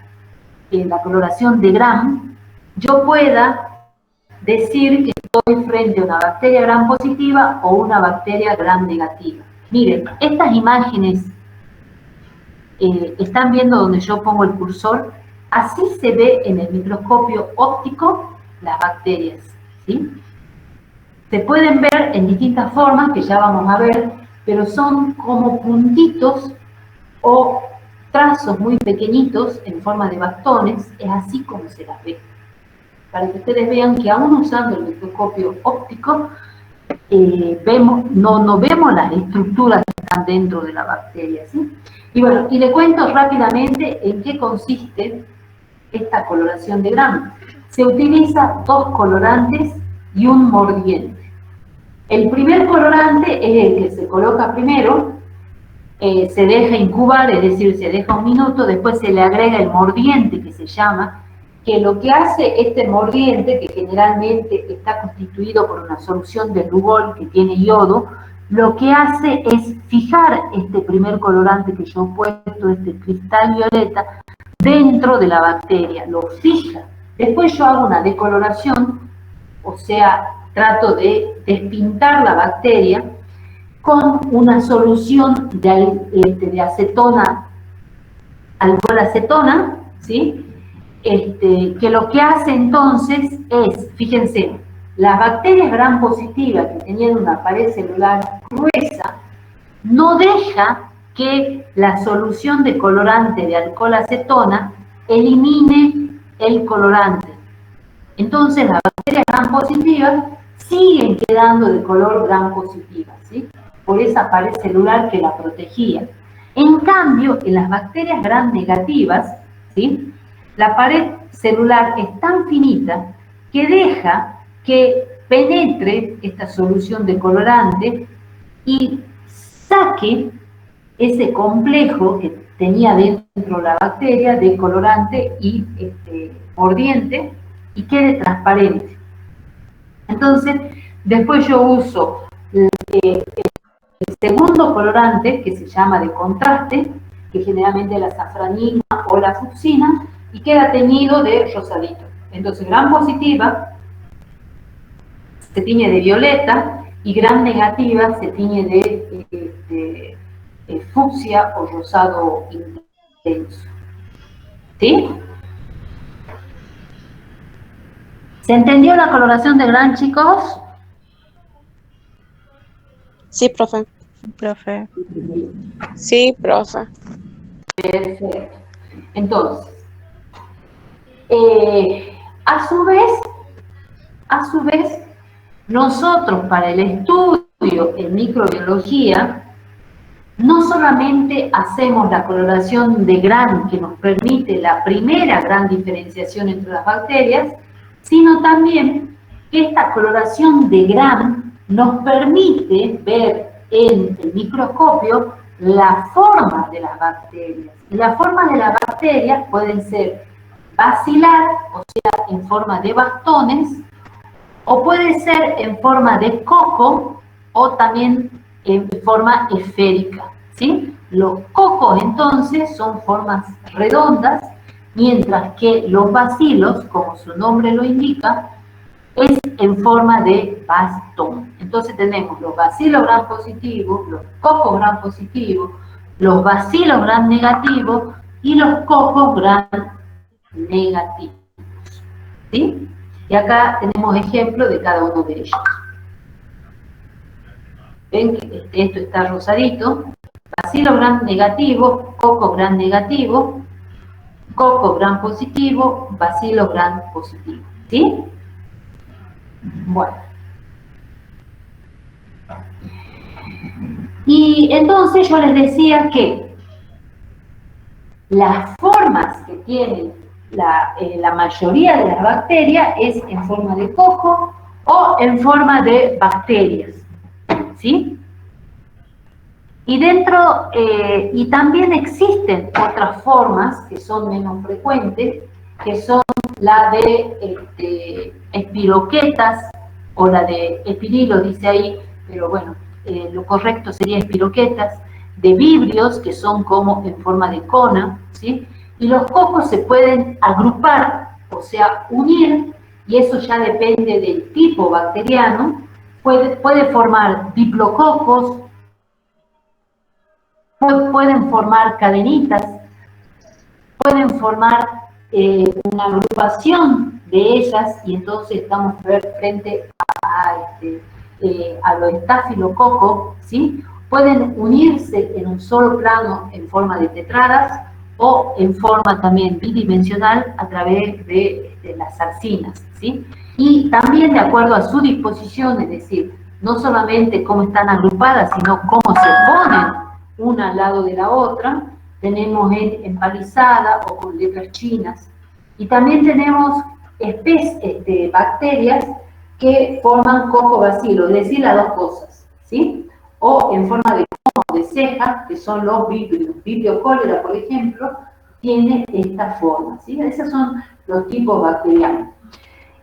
S1: de la coloración de gram, yo pueda decir que estoy frente a una bacteria gram positiva o una bacteria gram negativa. Miren, estas imágenes están viendo donde yo pongo el cursor, así se ve en el microscopio óptico las bacterias, ¿sí? Se pueden ver en distintas formas que ya vamos a ver, pero son como puntitos o trazos muy pequeñitos en forma de bastones, es así como se las ve. Para que ustedes vean que aún usando el microscopio óptico, no vemos las estructuras que están dentro de la bacteria, ¿sí? Y bueno, y le cuento rápidamente en qué consiste esta coloración de gram. Se utiliza 2 colorantes y un mordiente. El primer colorante es el que se coloca primero, se deja incubar, es decir, se deja 1 minuto, después se le agrega el mordiente, que se llama, que lo que hace este mordiente, que generalmente está constituido por una solución de rubol que tiene yodo, lo que hace es fijar este primer colorante que yo he puesto, este cristal violeta, dentro de la bacteria, lo fija. Después yo hago una decoloración, o sea, trato de despintar la bacteria con una solución de acetona, alcohol acetona, ¿sí? Que lo que hace entonces es, fíjense, las bacterias gram positivas que tenían una pared celular gruesa, no deja que la solución de colorante de alcohol acetona elimine el colorante. Entonces las bacterias gram positivas siguen quedando de color gram positiva, ¿sí? Por esa pared celular que la protegía. En cambio, en las bacterias gram negativas, ¿sí?, la pared celular es tan finita que deja que penetre esta solución de colorante y saque ese complejo que tenía dentro la bacteria de colorante y mordiente y quede transparente. Entonces, después yo uso el segundo colorante, que se llama de contraste, que generalmente es la safranina o la fucsina, y queda teñido de rosadito. Entonces, gram positiva se tiñe de violeta y gram negativa se tiñe de fucsia o rosado intenso. ¿Sí? ¿Se entendió la coloración de gram, chicos?
S2: Sí, profe.
S5: Profe.
S2: Sí, profe.
S1: Perfecto. Entonces, a su vez, nosotros para el estudio en microbiología, no solamente hacemos la coloración de Gram, que nos permite la primera gran diferenciación entre las bacterias, sino también que esta coloración de Gram nos permite ver en el microscopio la forma de las bacterias. Y la forma de las bacterias pueden ser bacilar, o sea, en forma de bastones, o puede ser en forma de coco, o también en forma esférica, ¿sí? Los cocos, entonces, son formas redondas, mientras que los bacilos, como su nombre lo indica, es en forma de bastón. Entonces tenemos los bacilos gram positivos, los cocos gram positivos, los bacilos gram negativos y los cocos gram negativos. ¿Sí? Y acá tenemos ejemplos de cada uno de ellos. Ven que esto está rosadito. Bacilo gram negativo, coco gram negativo, coco gram positivo, bacilo gram positivo. ¿Sí? Bueno. Y entonces yo les decía que las formas que tienen la mayoría de las bacterias es en forma de coco o en forma de bacterias, ¿sí? Y y también existen otras formas que son menos frecuentes, que son la de espiroquetas o la de espirilo, dice ahí, pero bueno, lo correcto sería espiroquetas, de vibrios, que son como en forma de cona, ¿sí? Y los cocos se pueden agrupar, o sea, unir, y eso ya depende del tipo bacteriano. Puede formar diplococos, pueden formar cadenitas, pueden formar una agrupación de ellas, y entonces estamos frente a los estafilococos, ¿sí? Pueden unirse en un solo plano en forma de tetradas o en forma también bidimensional a través de las sarcinas, ¿sí? Y también de acuerdo a su disposición, es decir, no solamente cómo están agrupadas, sino cómo se ponen una al lado de la otra, tenemos empalizada o con letras chinas, y también tenemos especies de bacterias que forman cocobacilo, es decir, las dos cosas, ¿sí? O en forma de cono de ceja, que son los vibrios. Vibrio cólera, por ejemplo, tiene esta forma, ¿sí? Esos son los tipos bacterianos.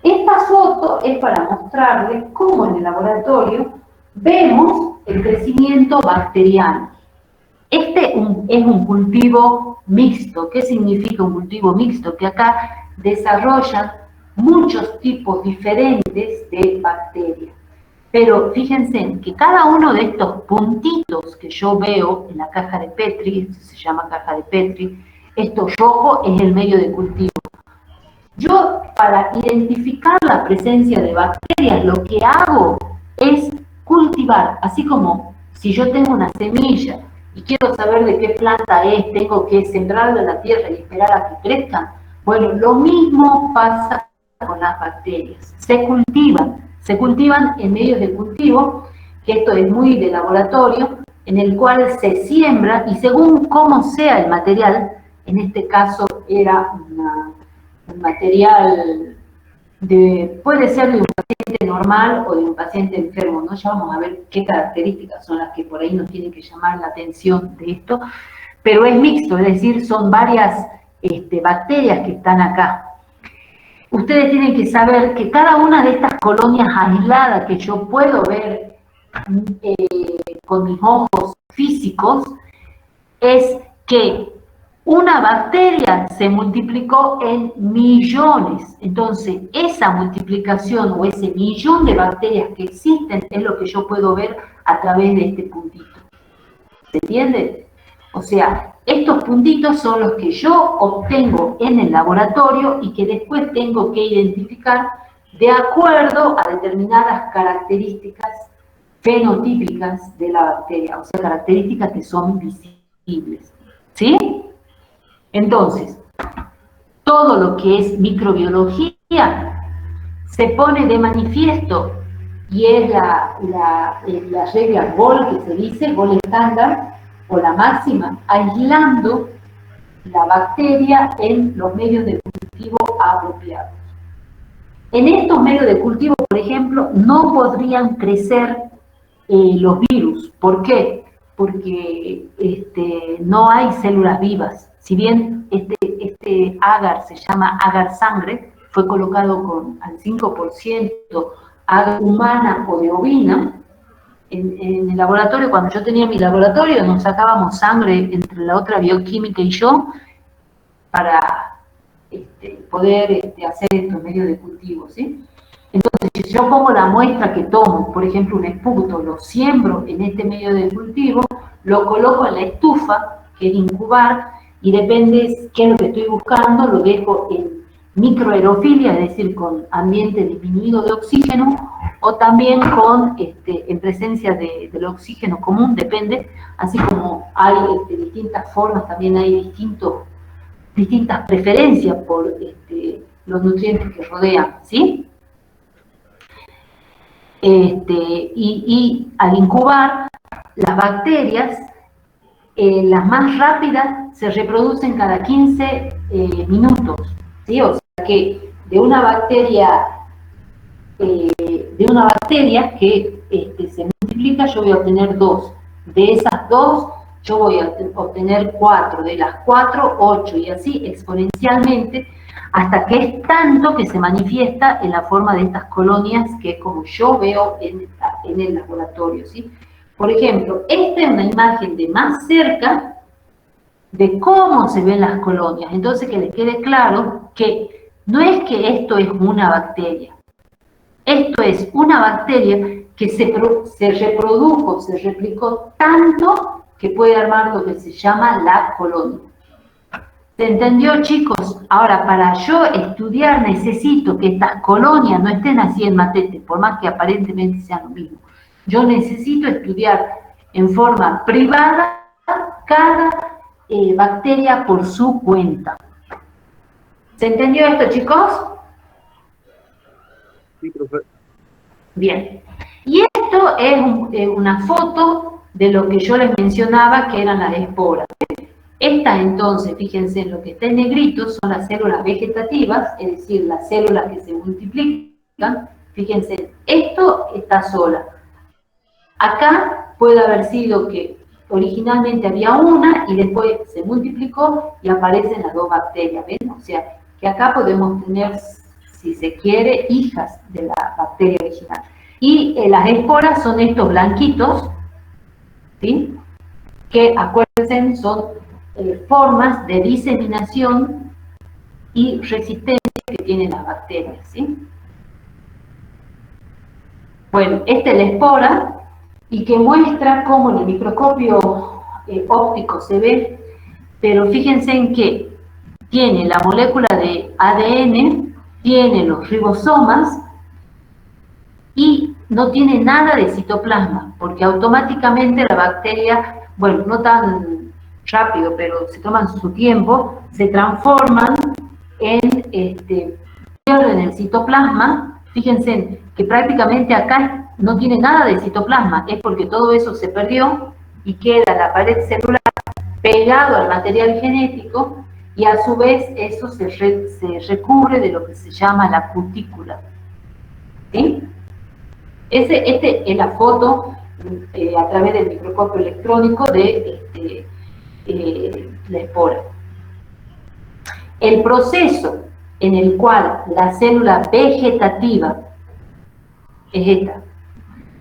S1: Esta foto es para mostrarles cómo en el laboratorio vemos el crecimiento bacteriano. Este es un cultivo mixto. ¿Qué significa un cultivo mixto? Que acá desarrollan muchos tipos diferentes de bacterias. Pero fíjense que cada uno de estos puntitos que yo veo en la caja de Petri, esto se llama caja de Petri, esto rojo es el medio de cultivo. Yo, para identificar la presencia de bacterias, lo que hago es cultivar, así como si yo tengo una semilla y quiero saber de qué planta es, tengo que sembrarla en la tierra y esperar a que crezcan. Bueno, lo mismo pasa con las bacterias. Se cultivan en medios de cultivo, que esto es muy de laboratorio, en el cual se siembra y según cómo sea el material, en este caso era un material puede ser de un material paciente normal o de un paciente enfermo, ¿no? Ya vamos a ver qué características son las que por ahí nos tienen que llamar la atención de esto, pero es mixto, es decir, son varias bacterias que están acá. Ustedes tienen que saber que cada una de estas colonias aisladas que yo puedo ver con mis ojos físicos, es que una bacteria se multiplicó en millones. Entonces, esa multiplicación o ese millón de bacterias que existen es lo que yo puedo ver a través de este puntito. ¿Se entiende? O sea, estos puntitos son los que yo obtengo en el laboratorio y que después tengo que identificar de acuerdo a determinadas características fenotípicas de la bacteria, o sea, características que son visibles. ¿Sí? Entonces, todo lo que es microbiología se pone de manifiesto y es la regla GOL que se dice, GOL estándar, o la máxima, aislando la bacteria en los medios de cultivo apropiados. En estos medios de cultivo, por ejemplo, no podrían crecer los virus. ¿Por qué? Porque no hay células vivas. Si bien este agar se llama agar sangre, fue colocado al 5% agar humana o de ovina, en el laboratorio, cuando yo tenía mi laboratorio, nos sacábamos sangre entre la otra bioquímica y yo para poder hacer estos medios de cultivo, ¿sí? Entonces, si yo pongo la muestra que tomo, por ejemplo, un esputo, lo siembro en este medio de cultivo, lo coloco en la estufa, que es incubar, y depende qué es lo que estoy buscando, lo dejo en microaerofilia, es decir, con ambiente disminuido de oxígeno, o también en presencia del oxígeno común, depende, así como hay distintas formas, también hay distintas preferencias por los nutrientes que rodean, ¿sí? Y al incubar, las bacterias, las más rápidas, se reproducen cada 15 minutos, ¿sí? O sea que de una bacteria que se multiplica, yo voy a obtener 2. De esas 2, yo voy a obtener 4. De las 4, 8, y así exponencialmente, hasta que es tanto que se manifiesta en la forma de estas colonias, que es como yo veo en el laboratorio, ¿sí? Por ejemplo, esta es una imagen de más cerca de cómo se ven las colonias. Entonces, que les quede claro que no es que esto es una bacteria. Esto es una bacteria que se reprodujo, se replicó tanto que puede armar lo que se llama la colonia. ¿Se entendió, chicos? Ahora, para yo estudiar necesito que estas colonias no estén así en matete, por más que aparentemente sean lo mismo. Yo necesito estudiar en forma privada cada bacteria por su cuenta. ¿Se entendió esto, chicos?
S6: Sí, profe.
S1: Bien. Y esto es una foto de lo que yo les mencionaba, que eran las esporas. Estas, entonces, fíjense, lo que está en negrito son las células vegetativas, es decir, las células que se multiplican. Fíjense, esto está sola. Acá puede haber sido que originalmente había una y después se multiplicó y aparecen las 2 bacterias, ¿ven? O sea, que acá podemos tener, si se quiere, hijas de la bacteria original. Y las esporas son estos blanquitos, ¿sí? Que, acuérdense, son formas de diseminación y resistencia que tienen las bacterias, ¿sí? Bueno, esta es la espora, y que muestra cómo en el microscopio óptico se ve, pero fíjense en que tiene la molécula de ADN, tiene los ribosomas y no tiene nada de citoplasma, porque automáticamente la bacteria, bueno, no tan rápido, pero se toman su tiempo, se transforman pierden el citoplasma. Fíjense que prácticamente acá no tiene nada de citoplasma, es porque todo eso se perdió y queda la pared celular pegado al material genético, y a su vez eso se recubre de lo que se llama la cutícula, ¿sí? Este es la foto a través del microscopio electrónico de la espora. El proceso en el cual la célula vegetativa es esta,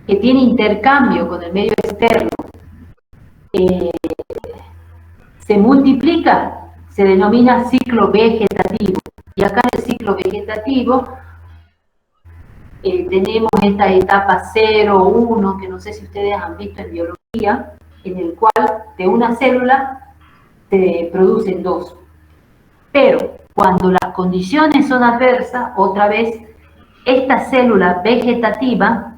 S1: que tiene intercambio con el medio externo, se multiplica, se denomina ciclo vegetativo. Y acá en el ciclo vegetativo tenemos esta etapa 0, 1, que no sé si ustedes han visto en biología, en el cual de una célula se producen dos. Pero cuando las condiciones son adversas, otra vez, esta célula vegetativa,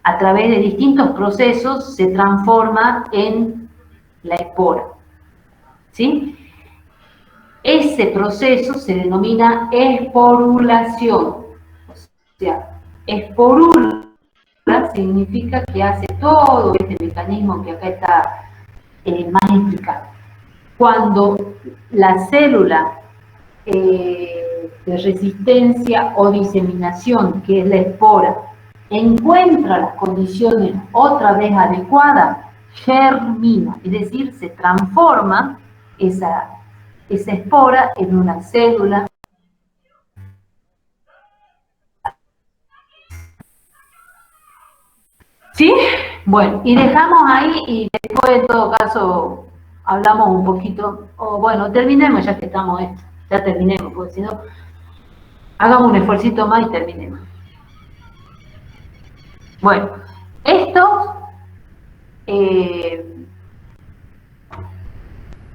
S1: a través de distintos procesos, se transforma en la espora. ¿Sí? Ese proceso se denomina esporulación. O sea, esporula significa que hace todo este mecanismo que acá está más explicado. Cuando la célula de resistencia o diseminación, que es la espora, encuentra las condiciones otra vez adecuadas, germina, es decir, se transforma esa espora en una célula. ¿Sí? Bueno, y dejamos ahí y después en todo caso hablamos un poquito, o bueno, terminemos ya que estamos esto, ya terminemos, porque si no, hagamos un esfuercito más y terminemos. Bueno, estos,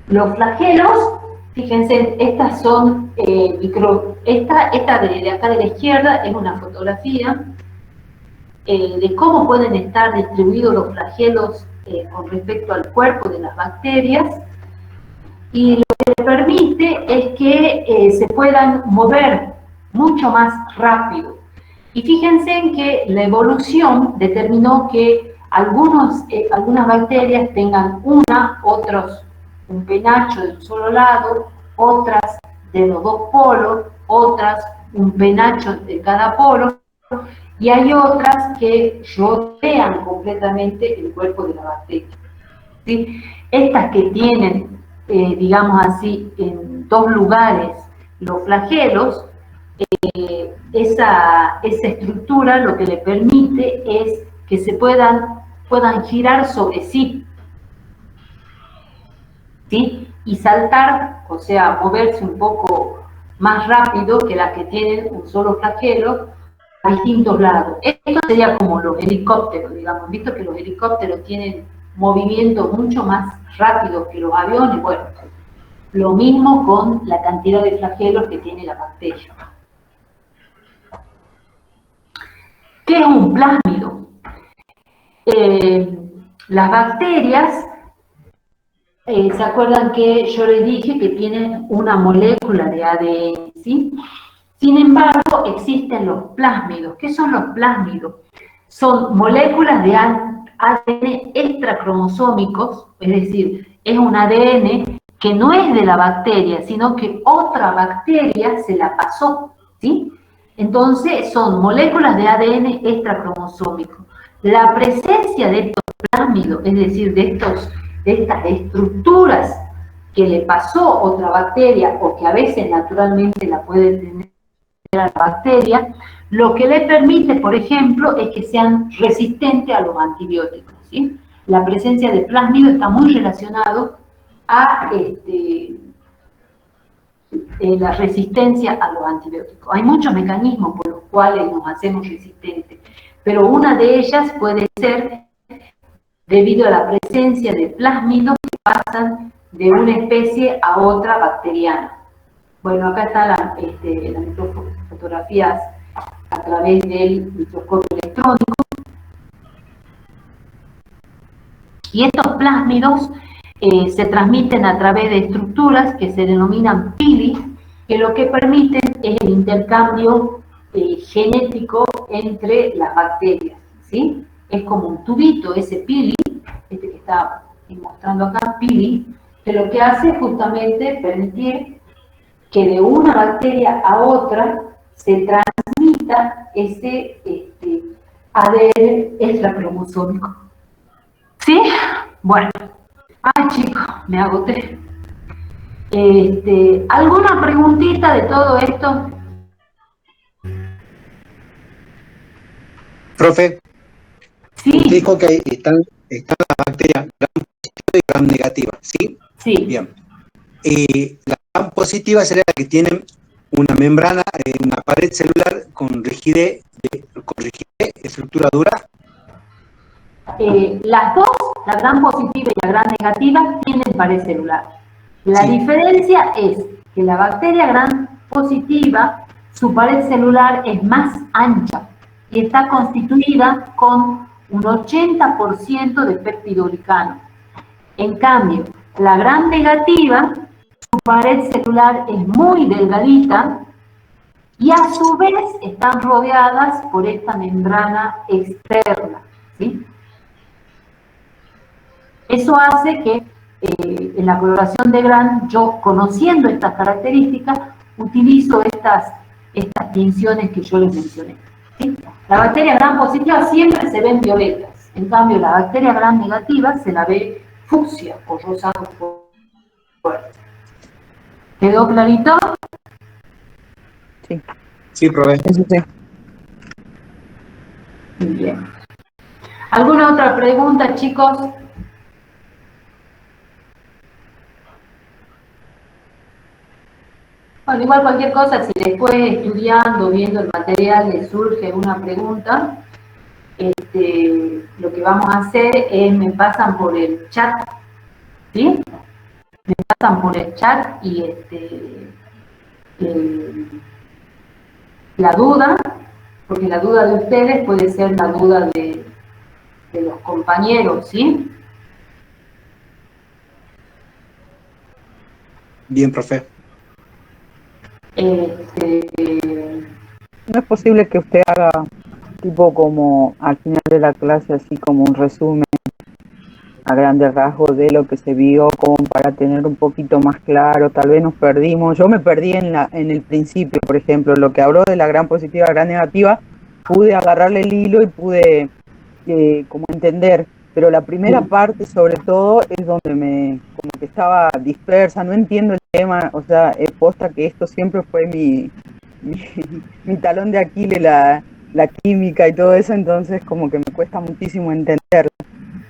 S1: los flagelos, fíjense, estas son esta de acá de la izquierda es una fotografía de cómo pueden estar distribuidos los flagelos con respecto al cuerpo de las bacterias, y lo que les permite es que se puedan mover mucho más rápido. Y fíjense en que la evolución determinó que algunas bacterias tengan otros un penacho de un solo lado, otras de los dos polos, otras un penacho de cada polo, y hay otras que rodean completamente el cuerpo de la bacteria. ¿Sí? Estas que tienen, digamos así, en dos lugares los flagelos, esa estructura lo que le permite es que se puedan girar sobre sí, ¿sí? Y saltar, o sea, moverse un poco más rápido que las que tienen un solo flagelo a distintos lados. Esto sería como los helicópteros, digamos, visto que los helicópteros tienen movimiento mucho más rápido que los aviones. Bueno, lo mismo con la cantidad de flagelos que tiene la bacteria. ¿Qué es un plásmido? Las bacterias, ¿se acuerdan que yo les dije que tienen una molécula de ADN? ¿Sí? Sin embargo, existen los plásmidos. ¿Qué son los plásmidos? Son moléculas de ADN extracromosómicos, es decir, es un ADN que no es de la bacteria, sino que otra bacteria se la pasó, ¿sí? Entonces, son moléculas de ADN extracromosómicos. La presencia de estos plásmidos, es decir, de estas estructuras que le pasó otra bacteria, o que a veces naturalmente la puede tener la bacteria, lo que le permite, por ejemplo, es que sean resistentes a los antibióticos, ¿sí? La presencia de plásmido está muy relacionado a la resistencia a los antibióticos. Hay muchos mecanismos por los cuales nos hacemos resistentes, pero una de ellas puede ser debido a la presencia de plásmidos que pasan de una especie a otra bacteriana. Bueno, acá están las fotografías a través del microscopio electrónico. Y estos plásmidos se transmiten a través de estructuras que se denominan pili, que lo que permiten es el intercambio genético entre las bacterias, ¿sí? Es como un tubito, ese pili, este que está mostrando acá, pili, que lo que hace es justamente permitir que de una bacteria a otra se transmita ADN extracromosómico. ¿Sí? Bueno. Ay, chicos, me agoté. ¿Alguna preguntita de todo esto?
S3: Profe,
S1: Sí.
S3: usted dijo que están las bacterias gram positiva y gram negativa, ¿sí?
S1: Sí.
S3: Bien. La gram positiva sería la que tiene una membrana, una pared celular con rigidez, estructura dura.
S1: Las dos, la gram positiva y la gram negativa, tienen pared celular. La
S3: Sí.
S1: diferencia es que la bacteria gram positiva, su pared celular es más ancha y está constituida con un 80% de peptidoglicano. En cambio, la gram negativa, su pared celular es muy delgadita y a su vez están rodeadas por esta membrana externa, ¿sí? Eso hace que en la coloración de Gram, yo conociendo estas características, utilizo estas tinciones que yo les mencioné, ¿sí? La bacteria Gram positiva siempre se ven violetas, en cambio la bacteria Gram negativa se la ve fucsia o rosado fuerte. ¿Quedó clarito?
S5: Sí.
S3: Sí, profe.
S5: Eso sí.
S1: Bien. ¿Alguna otra pregunta, chicos? Bueno, igual cualquier cosa, si después estudiando, viendo el material les surge una pregunta, lo que vamos a hacer es, me pasan por el chat, ¿sí? Me pasan por el chat y la duda, porque la duda de ustedes puede ser la duda de los compañeros, ¿sí?
S3: Bien, profe.
S5: ¿No es posible que usted haga tipo como al final de la clase, así como un resumen a grandes rasgos de lo que se vio, como para tener un poquito más claro? Tal vez nos perdimos. Yo me perdí en el principio, por ejemplo, lo que habló de la gran positiva, la gran negativa, pude agarrarle el hilo y pude como entender, pero la primera parte sobre todo es donde como que estaba dispersa, no entiendo el tema, o sea, es posta que esto siempre fue mi talón de Aquiles, la química y todo eso, entonces como que me cuesta muchísimo entenderlo.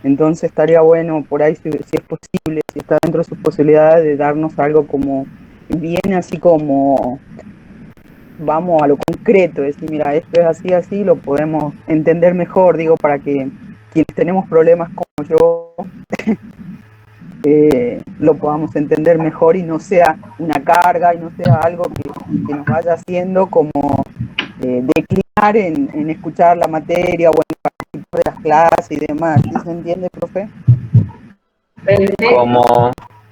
S5: Entonces estaría bueno por ahí, si es posible, si está dentro de sus posibilidades, de darnos algo como bien así como vamos a lo concreto, decir, mira, esto es así, así, lo podemos entender mejor, digo, para que quienes tenemos problemas como yo lo podamos entender mejor y no sea una carga y no sea algo que nos vaya haciendo como declinar en escuchar la materia o en participar de las clases y demás. ¿Sí se entiende, profe?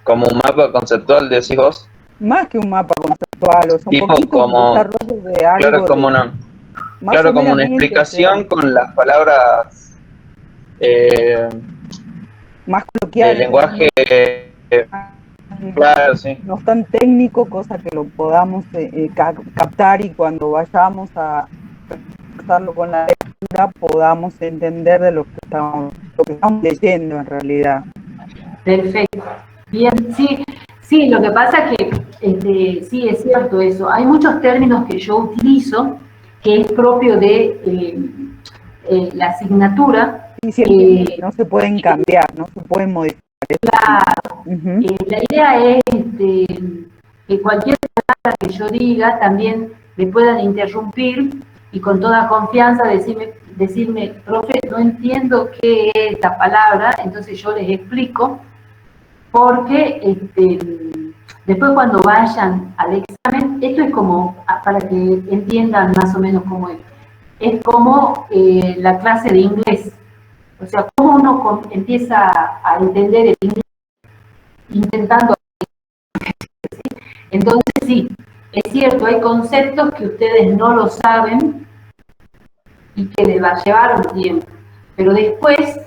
S7: Como un mapa conceptual, decís vos.
S5: Más que un mapa conceptual, o sea, un
S7: Tipo
S5: poquito
S7: como,
S5: desarrollo de algo.
S7: claro, como una,
S5: más
S7: claro, como una
S5: someramente,
S7: explicación,
S5: o sea,
S7: con las palabras
S5: más
S7: de
S5: coloquial,
S7: lenguaje, claro, sí.
S5: no es tan técnico, cosa que lo podamos captar, y cuando vayamos a usarlo con la lectura podamos entender de lo que estamos leyendo en realidad.
S1: Perfecto. Bien, sí, lo que pasa es que sí, es cierto eso. Hay muchos términos que yo utilizo que es propio de la asignatura.
S5: Sí, no se pueden cambiar, no se pueden modificar.
S1: Claro. La idea es que cualquier palabra que yo diga también me puedan interrumpir y con toda confianza decirme, profe, no entiendo qué es esta palabra, entonces yo les explico, porque después cuando vayan al examen, esto es como, para que entiendan más o menos cómo es como la clase de inglés. O sea, cómo uno empieza a entender el inglés intentando. Entonces sí, es cierto, hay conceptos que ustedes no lo saben y que les va a llevar un tiempo, pero después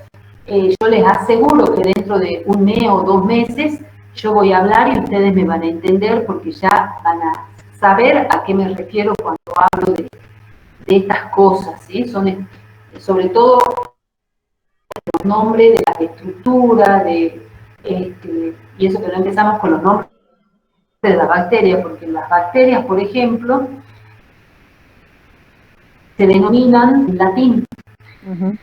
S1: yo les aseguro que dentro de un mes o 2 meses yo voy a hablar y ustedes me van a entender, porque ya van a saber a qué me refiero cuando hablo de estas cosas, ¿sí? Son sobre todo los nombres de las estructuras, y eso que no empezamos con los nombres de las bacterias, porque las bacterias, por ejemplo, se denominan en latín.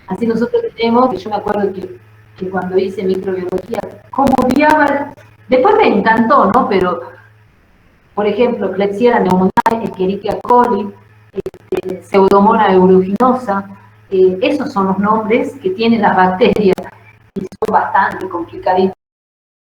S1: Así nosotros tenemos, que yo me acuerdo que cuando hice microbiología, cómo odiaba, después me encantó, ¿no? Pero, por ejemplo, Klebsiella pneumoniae, Escherichia coli, Pseudomonas aeruginosa, esos son los nombres que tienen las bacterias y son bastante complicaditos